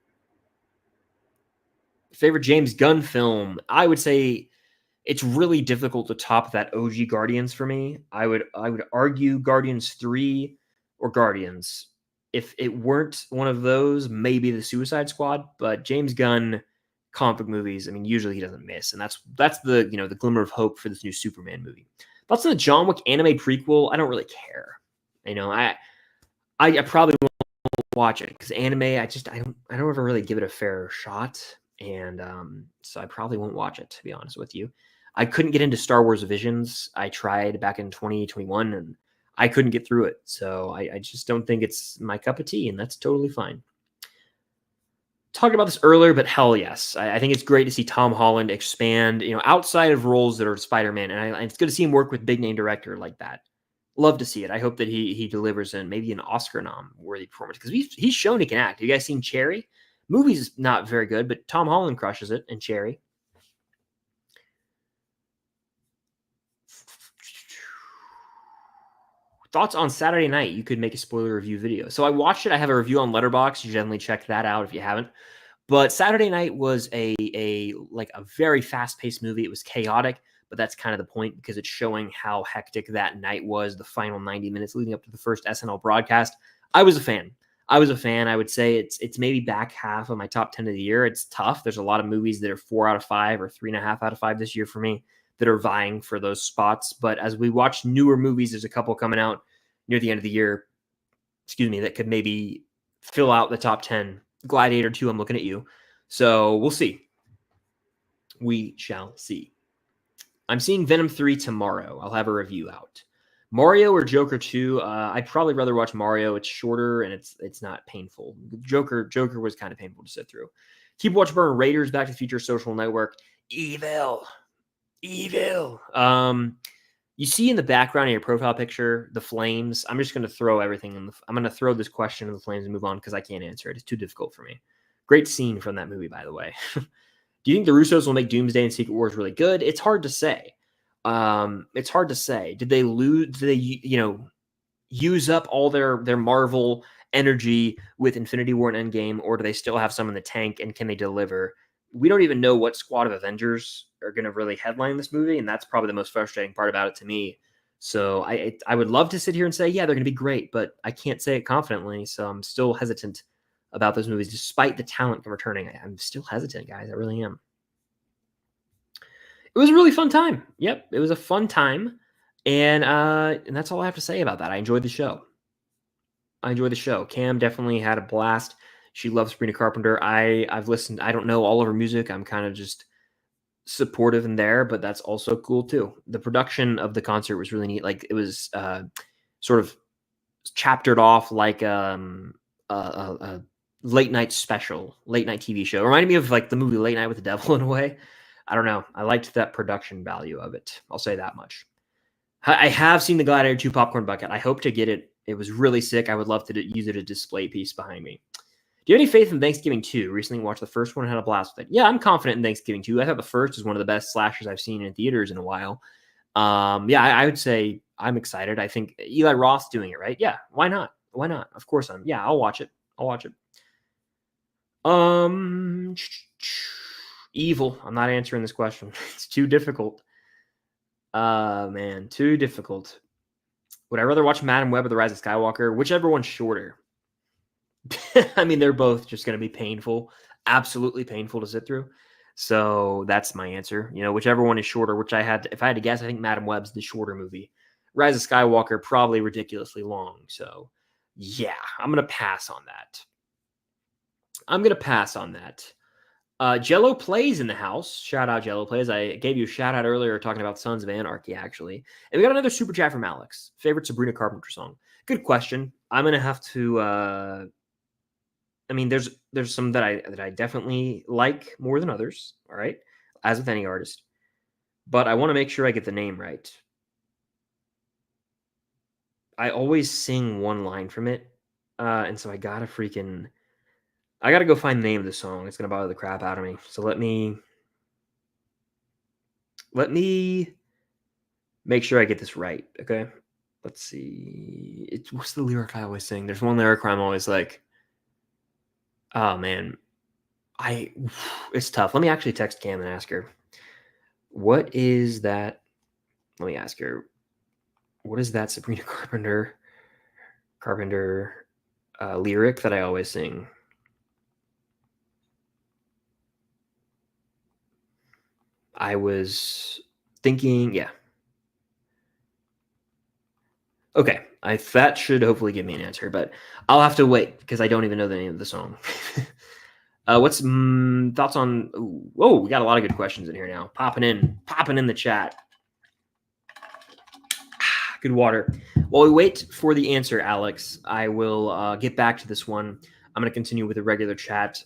Favorite James Gunn film? I would say it's really difficult to top that OG Guardians for me. I would argue Guardians 3 or Guardians. If it weren't one of those, maybe the Suicide Squad, but James Gunn comic book movies, I mean, usually he doesn't miss, and that's the the glimmer of hope for this new Superman movie. Thoughts on the John Wick anime prequel? I don't really care. I probably won't watch it because anime, I don't ever really give it a fair shot, and so I probably won't watch it, to be honest with you. I couldn't get into Star Wars Visions. I tried back in 2021, and I couldn't get through it. So I just don't think it's my cup of tea, and that's totally fine. Talked about this earlier, but hell yes. I think it's great to see Tom Holland expand, outside of roles that are Spider-Man, and it's good to see him work with big name director like that. Love to see it. I hope that he delivers maybe an Oscar nom worthy performance because he's shown he can act. Have you guys seen Cherry? Movie's not very good, but Tom Holland crushes it in Cherry. Thoughts on Saturday Night? You could make a spoiler review video. So I watched it. I have a review on Letterboxd. You should definitely check that out if you haven't. But Saturday Night was a very fast-paced movie. It was chaotic, but that's kind of the point because it's showing how hectic that night was, the final 90 minutes leading up to the first SNL broadcast. I was a fan. I would say it's maybe back half of my top 10 of the year. It's tough. There's a lot of movies that are 4 out of 5 or 3.5 out of 5 this year for me that are vying for those spots. But as we watch newer movies, there's a couple coming out near the end of the year, that could maybe fill out the top 10. Gladiator II, I'm looking at you. So we'll see. We shall see. I'm seeing Venom 3 tomorrow. I'll have a review out. Mario or Joker 2? I'd probably rather watch Mario. It's shorter and it's not painful. Joker was kind of painful to sit through. Keep Watch Burn, Raiders, Back to the Future, Social Network. Evil. You see in the background of your profile picture the flames. I'm just going to throw everything I'm going to throw this question in the flames and move on because I can't answer it. It's too difficult for me. Great scene from that movie, by the way. Do you think the Russos will make Doomsday and Secret Wars really good? It's hard to say. Did they lose? Did they use up all their Marvel energy with Infinity War and Endgame, or do they still have some in the tank? And can they deliver? We don't even know what squad of Avengers are going to really headline this movie, and that's probably the most frustrating part about it to me. So I would love to sit here and say, yeah, they're going to be great, but I can't say it confidently, so I'm still hesitant about those movies, despite the talent returning. I'm still hesitant, guys. I really am. It was a really fun time. Yep, it was a fun time, and that's all I have to say about that. I enjoyed the show. Cam definitely had a blast. She loves Sabrina Carpenter. I've listened. I don't know all of her music. I'm kind of just supportive in there, but that's also cool too. The production of the concert was really neat. Like it was sort of chaptered off like a late night special, late night TV show. It reminded me of like the movie Late Night with the Devil in a way. I don't know. I liked that production value of it. I'll say that much. I have seen the Gladiator 2 popcorn bucket. I hope to get it. It was really sick. I would love to use it as a display piece behind me. Do you have any faith in Thanksgiving 2? Recently watched the first one and had a blast with it. Yeah, I'm confident in Thanksgiving 2. I thought the first is one of the best slashers I've seen in theaters in a while. I would say I'm excited. I think Eli Roth's doing it, right? Yeah, why not? Of course I'm. Yeah, I'll watch it. Evil. I'm not answering this question. It's too difficult. Man, too difficult. Would I rather watch Madam Web or The Rise of Skywalker? Whichever one's shorter. I mean, they're both just going to be painful, absolutely painful to sit through. So that's my answer. Whichever one is shorter, if I had to guess, I think Madam Web's the shorter movie Rise of Skywalker, probably ridiculously long. So, yeah, I'm going to pass on that. Jello Plays in the house. Shout out Jello Plays. I gave you a shout out earlier talking about Sons of Anarchy, actually. And we got another super chat from Alex. Favorite Sabrina Carpenter song? Good question. I'm going to have to... there's some that I definitely like more than others, all right, as with any artist. But I want to make sure I get the name right. I always sing one line from it, and so I gotta go find the name of the song. It's gonna bother the crap out of me. So let me make sure I get this right, okay? Let's see. What's the lyric I always sing? There's one lyric where I'm always like, oh man, it's tough. Let me actually text Cam and ask her. What is that? Let me ask her. What is that Sabrina Carpenter lyric that I always sing? I was thinking, yeah. Okay, that should hopefully give me an answer, but I'll have to wait because I don't even know the name of the song. What's thoughts on? Whoa, we got a lot of good questions in here now. Popping in the chat. Good water. While we wait for the answer, Alex, I will get back to this one. I'm going to continue with a regular chat.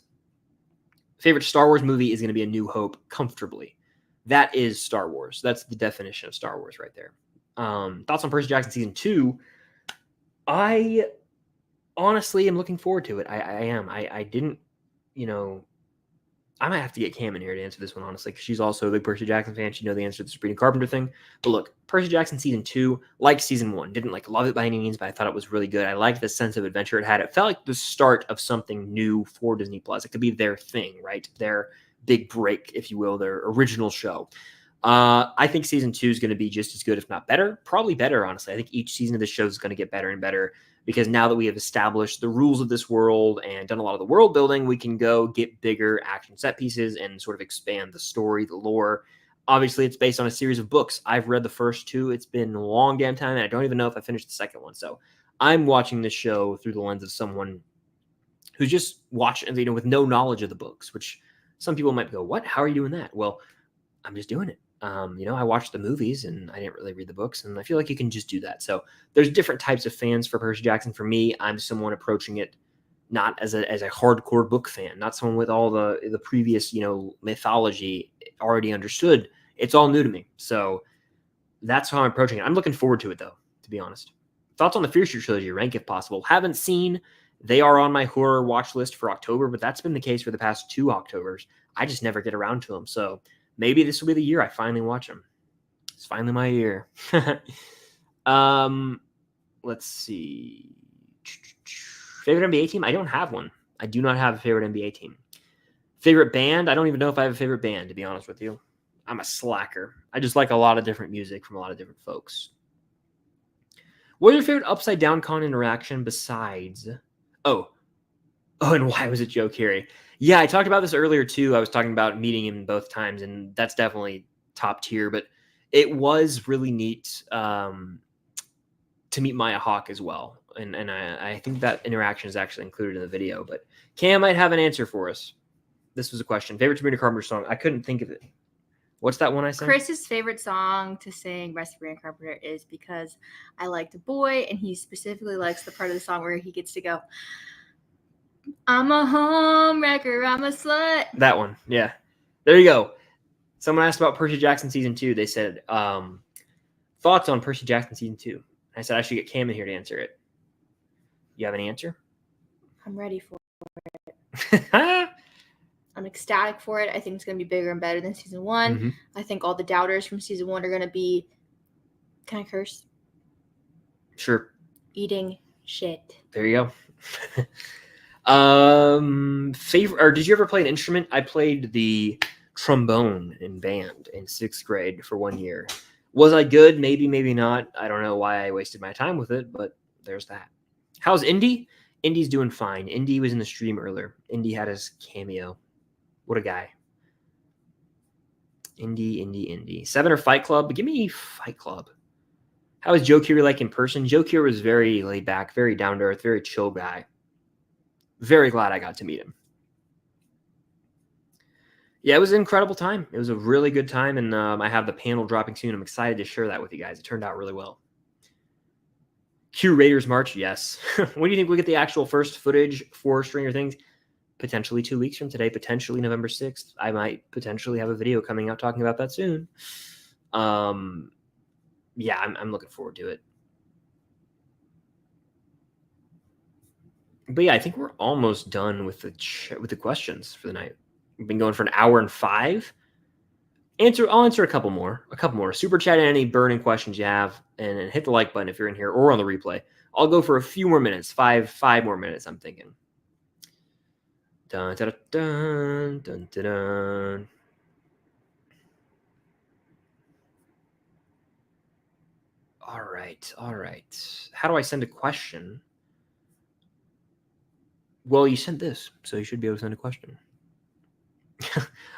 Favorite Star Wars movie is going to be A New Hope, comfortably. That is Star Wars. That's the definition of Star Wars right there. Thoughts on Percy Jackson Season 2? I honestly am looking forward to it. I am. I didn't, I might have to get Cam in here to answer this one, honestly, because she's also a big Percy Jackson fan. She knows the answer to the Sabrina Carpenter thing. But look, Percy Jackson Season 2, like Season 1, didn't love it by any means, but I thought it was really good. I liked the sense of adventure it had. It felt like the start of something new for Disney+. It could be their thing, right? Their big break, if you will, their original show. I think Season 2 is going to be just as good, if not better. Probably better, honestly. I think each season of the show is going to get better and better because now that we have established the rules of this world and done a lot of the world building, we can go get bigger action set pieces and sort of expand the story, the lore. Obviously, it's based on a series of books. I've read the first two. It's been a long damn time, and I don't even know if I finished the second one. So I'm watching this show through the lens of someone who's just watching, with no knowledge of the books, which some people might go, what? How are you doing that? Well, I'm just doing it. I watched the movies and I didn't really read the books, and I feel like you can just do that. So there's different types of fans for Percy Jackson. For me, I'm someone approaching it not as a hardcore book fan, not someone with all the previous, mythology already understood. It's all new to me. So that's how I'm approaching it. I'm looking forward to it though, to be honest. Thoughts on the Fear Street trilogy, rank if possible. Haven't seen. They are on my horror watch list for October, but that's been the case for the past 2 Octobers. I just never get around to them. So maybe this will be the year I finally watch them. It's finally my year. Let's see. Favorite NBA team? I don't have one. I do not have a favorite NBA team. Favorite band? I don't even know if I have a favorite band, to be honest with you. I'm a slacker. I just like a lot of different music from a lot of different folks. What is your favorite Upside Down Con interaction besides... Oh, and why was it Joe Carey? Yeah, I talked about this earlier too. I was talking about meeting him both times, and that's definitely top tier. But it was really neat to meet Maya Hawke as well, and I think that interaction is actually included in the video. But Cam might have an answer for us. This was a question. Favorite Sabrina Carpenter song? I couldn't think of it. What's that one I sang? Chris's favorite song to sing by Sabrina Carpenter is Because I Liked a Boy, and he specifically likes the part of the song where he gets to go, I'm a homewrecker, I'm a slut. That one, yeah. There you go. Someone asked about Percy Jackson Season 2. They said, thoughts on Percy Jackson Season 2? I said I should get Cam in here to answer it. You have an answer? I'm ready for it. I'm ecstatic for it. I think it's going to be bigger and better than Season 1. Mm-hmm. I think all the doubters from Season 1 are going to be, can I curse? Sure. Eating shit. There you go. Favorite, or did you ever play an instrument? I played the trombone in band in 6th grade for 1 year. Was I good? Maybe, maybe not. I don't know why I wasted my time with it, but there's that. How's Indy? Indy's doing fine. Indy was in the stream earlier. Indy had his cameo. What a guy. Indy. 7 or Fight Club? Give me Fight Club. How was Joe Keery like in person? Joe Keery was very laid back, very down to earth, very chill guy. Very glad I got to meet him. Yeah, it was an incredible time. It was a really good time, and I have the panel dropping soon. I'm excited to share that with you guys. It turned out really well. Q Raiders March, yes. When do you think we'll get the actual first footage for Stranger Things? Potentially 2 weeks from today, potentially November 6th. I might potentially have a video coming out talking about that soon. Yeah, I'm looking forward to it. But yeah, I think we're almost done with the questions for the night. We've been going for an hour and 5. I'll answer a couple more. Super chat any burning questions you have, and hit the like button if you're in here or on the replay. I'll go for a few more minutes, five more minutes. I'm thinking. Dun, dun, dun, dun, dun, dun. All right. How do I send a question? Well, you sent this, so you should be able to send a question.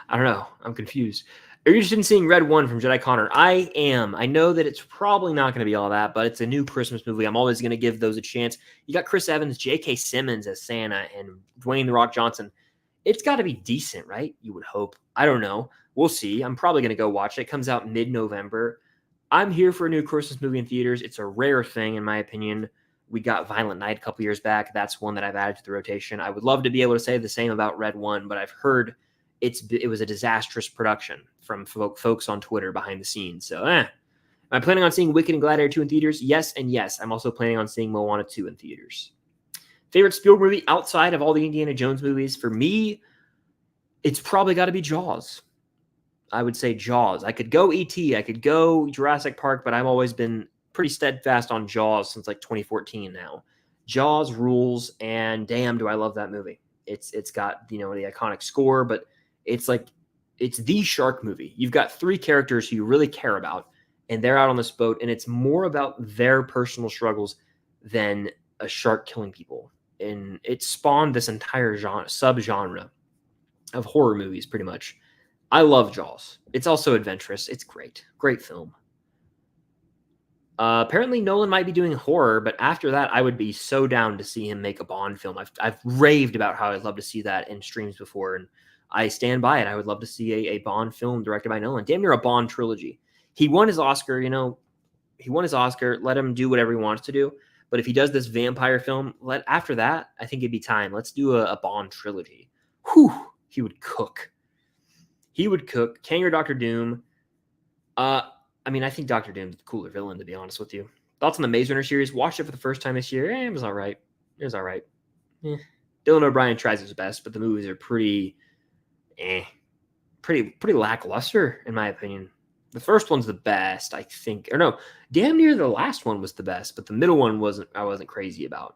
I don't know. I'm confused. Are you interested in seeing Red 1 from Jedi Connor? I am. I know that it's probably not going to be all that, but it's a new Christmas movie. I'm always going to give those a chance. You got Chris Evans, J.K. Simmons as Santa, and Dwayne The Rock Johnson. It's got to be decent, right? You would hope. I don't know. We'll see. I'm probably going to go watch it. It comes out mid-November. I'm here for a new Christmas movie in theaters. It's a rare thing, in my opinion. We got Violent Night a couple years back. That's one that I've added to the rotation. I would love to be able to say the same about Red 1, but I've heard it was a disastrous production from folks on Twitter behind the scenes. So, Am I planning on seeing Wicked and Gladiator 2 in theaters? Yes and yes. I'm also planning on seeing Moana 2 in theaters. Favorite Spielberg movie outside of all the Indiana Jones movies? For me, it's probably got to be Jaws. I would say Jaws. I could go E.T., I could go Jurassic Park, but I've always been pretty steadfast on Jaws since like 2014 now. Jaws rules, and damn, do I love that movie. It's got, the iconic score, but it's the shark movie. You've got 3 characters who you really care about, and they're out on this boat, and it's more about their personal struggles than a shark killing people. And it spawned this entire subgenre of horror movies, pretty much. I love Jaws. It's also adventurous. It's great. Great film. Apparently Nolan might be doing horror, but after that, I would be so down to see him make a Bond film. I've raved about how I'd love to see that in streams before, and I stand by it. I would love to see a Bond film directed by Nolan. Damn near a Bond trilogy. He won his Oscar, Let him do whatever he wants to do. But if he does this vampire film, after that, I think it'd be time. Let's do a Bond trilogy. Whew, he would cook. Kang or Doctor Doom. I think Doctor Doom's the cooler villain, to be honest with you. Thoughts on the Maze Runner series? Watched it for the first time this year. It was all right. Dylan O'Brien tries his best, but the movies are pretty lackluster, in my opinion. The first one's the best, I think. Or no, damn near the last one was the best, but the middle one I wasn't crazy about.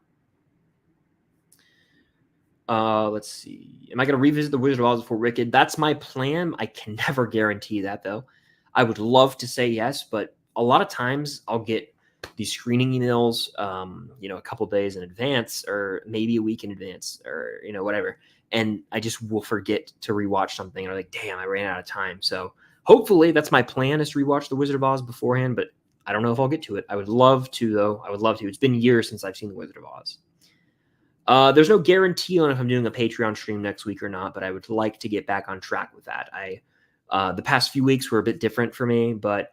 Let's see. Am I going to revisit The Wizard of Oz before Wicked? That's my plan. I can never guarantee that, though. I would love to say yes, but a lot of times I'll get these screening emails, a couple days in advance, or maybe a week in advance, or whatever, and I just will forget to rewatch something. And I'm like, damn, I ran out of time. So hopefully that's my plan, is to rewatch The Wizard of Oz beforehand. But I don't know if I'll get to it. I would love to, though. I would love to. It's been years since I've seen The Wizard of Oz. There's no guarantee on if I'm doing a Patreon stream next week or not, but I would like to get back on track with that. The past few weeks were a bit different for me, but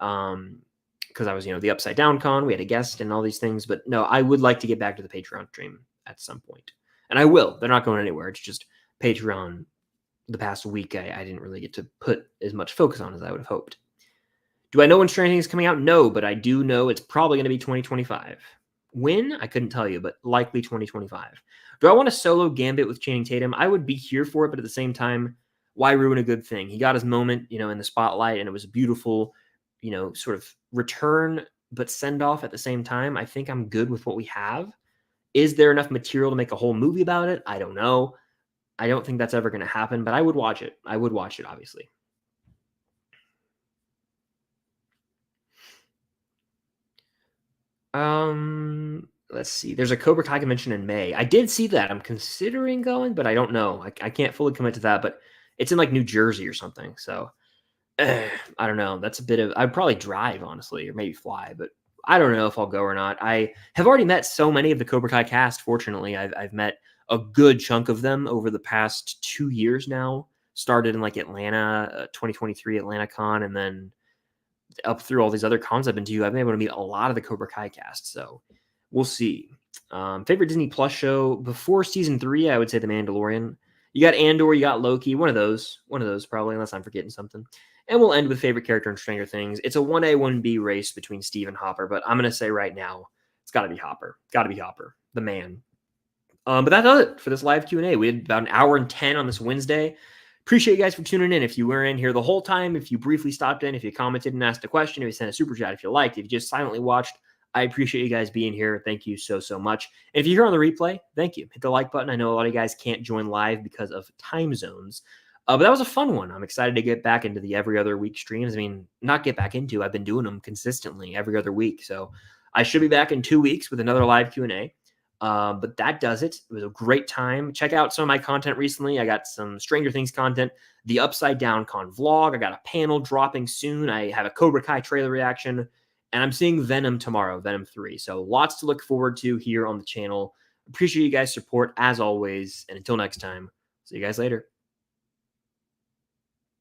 because I was, the Upside Down Con, we had a guest and all these things. But no, I would like to get back to the Patreon stream at some point. And I will. They're not going anywhere. It's just Patreon the past week I didn't really get to put as much focus on as I would have hoped. Do I know when Stranger Things is coming out? No, but I do know it's probably going to be 2025. When? I couldn't tell you, but likely 2025. Do I want a solo Gambit with Channing Tatum? I would be here for it, but at the same time, why ruin a good thing? He got his moment, in the spotlight, and it was a beautiful, sort of return, but send off at the same time. I think I'm good with what we have. Is there enough material to make a whole movie about it? I don't know. I don't think that's ever going to happen, but I would watch it. Obviously. Let's see. There's a Cobra Kai convention in May. I did see that. I'm considering going, but I don't know. I can't fully commit to that, but it's in like New Jersey or something. So I don't know. That's a bit of, I'd probably drive, honestly, or maybe fly, but I don't know if I'll go or not. I have already met so many of the Cobra Kai cast. Fortunately, I've met a good chunk of them over the past 2 years now. Started in like Atlanta, 2023 Atlanta Con, and then up through all these other cons I've been to. I've been able to meet a lot of the Cobra Kai cast. So we'll see. Favorite Disney Plus show before season 3, I would say The Mandalorian. You got Andor, you got Loki, one of those probably, unless I'm forgetting something. And we'll end with favorite character in Stranger Things. It's a 1A, 1B race between Steve and Hopper, but I'm going to say right now, it's got to be Hopper. Got to be Hopper, the man. But that does it for this live Q&A. We had about an hour and 10 on this Wednesday. Appreciate you guys for tuning in. If you were in here the whole time, if you briefly stopped in, if you commented and asked a question, if you sent a super chat, if you liked, if you just silently watched, I appreciate you guys being here. Thank you so, so much. And if you're here on the replay, thank you. Hit the like button. I know a lot of you guys can't join live because of time zones. But that was a fun one. I'm excited to get back into the every other week streams. I mean, not get back into. I've been doing them consistently every other week. So I should be back in 2 weeks with another live Q&A. But that does it. It was a great time. Check out some of my content recently. I got some Stranger Things content, the Upside Down Con vlog. I got a panel dropping soon. I have a Cobra Kai trailer reaction. And I'm seeing Venom tomorrow, Venom 3. So lots to look forward to here on the channel. Appreciate you guys' support as always. And until next time, see you guys later.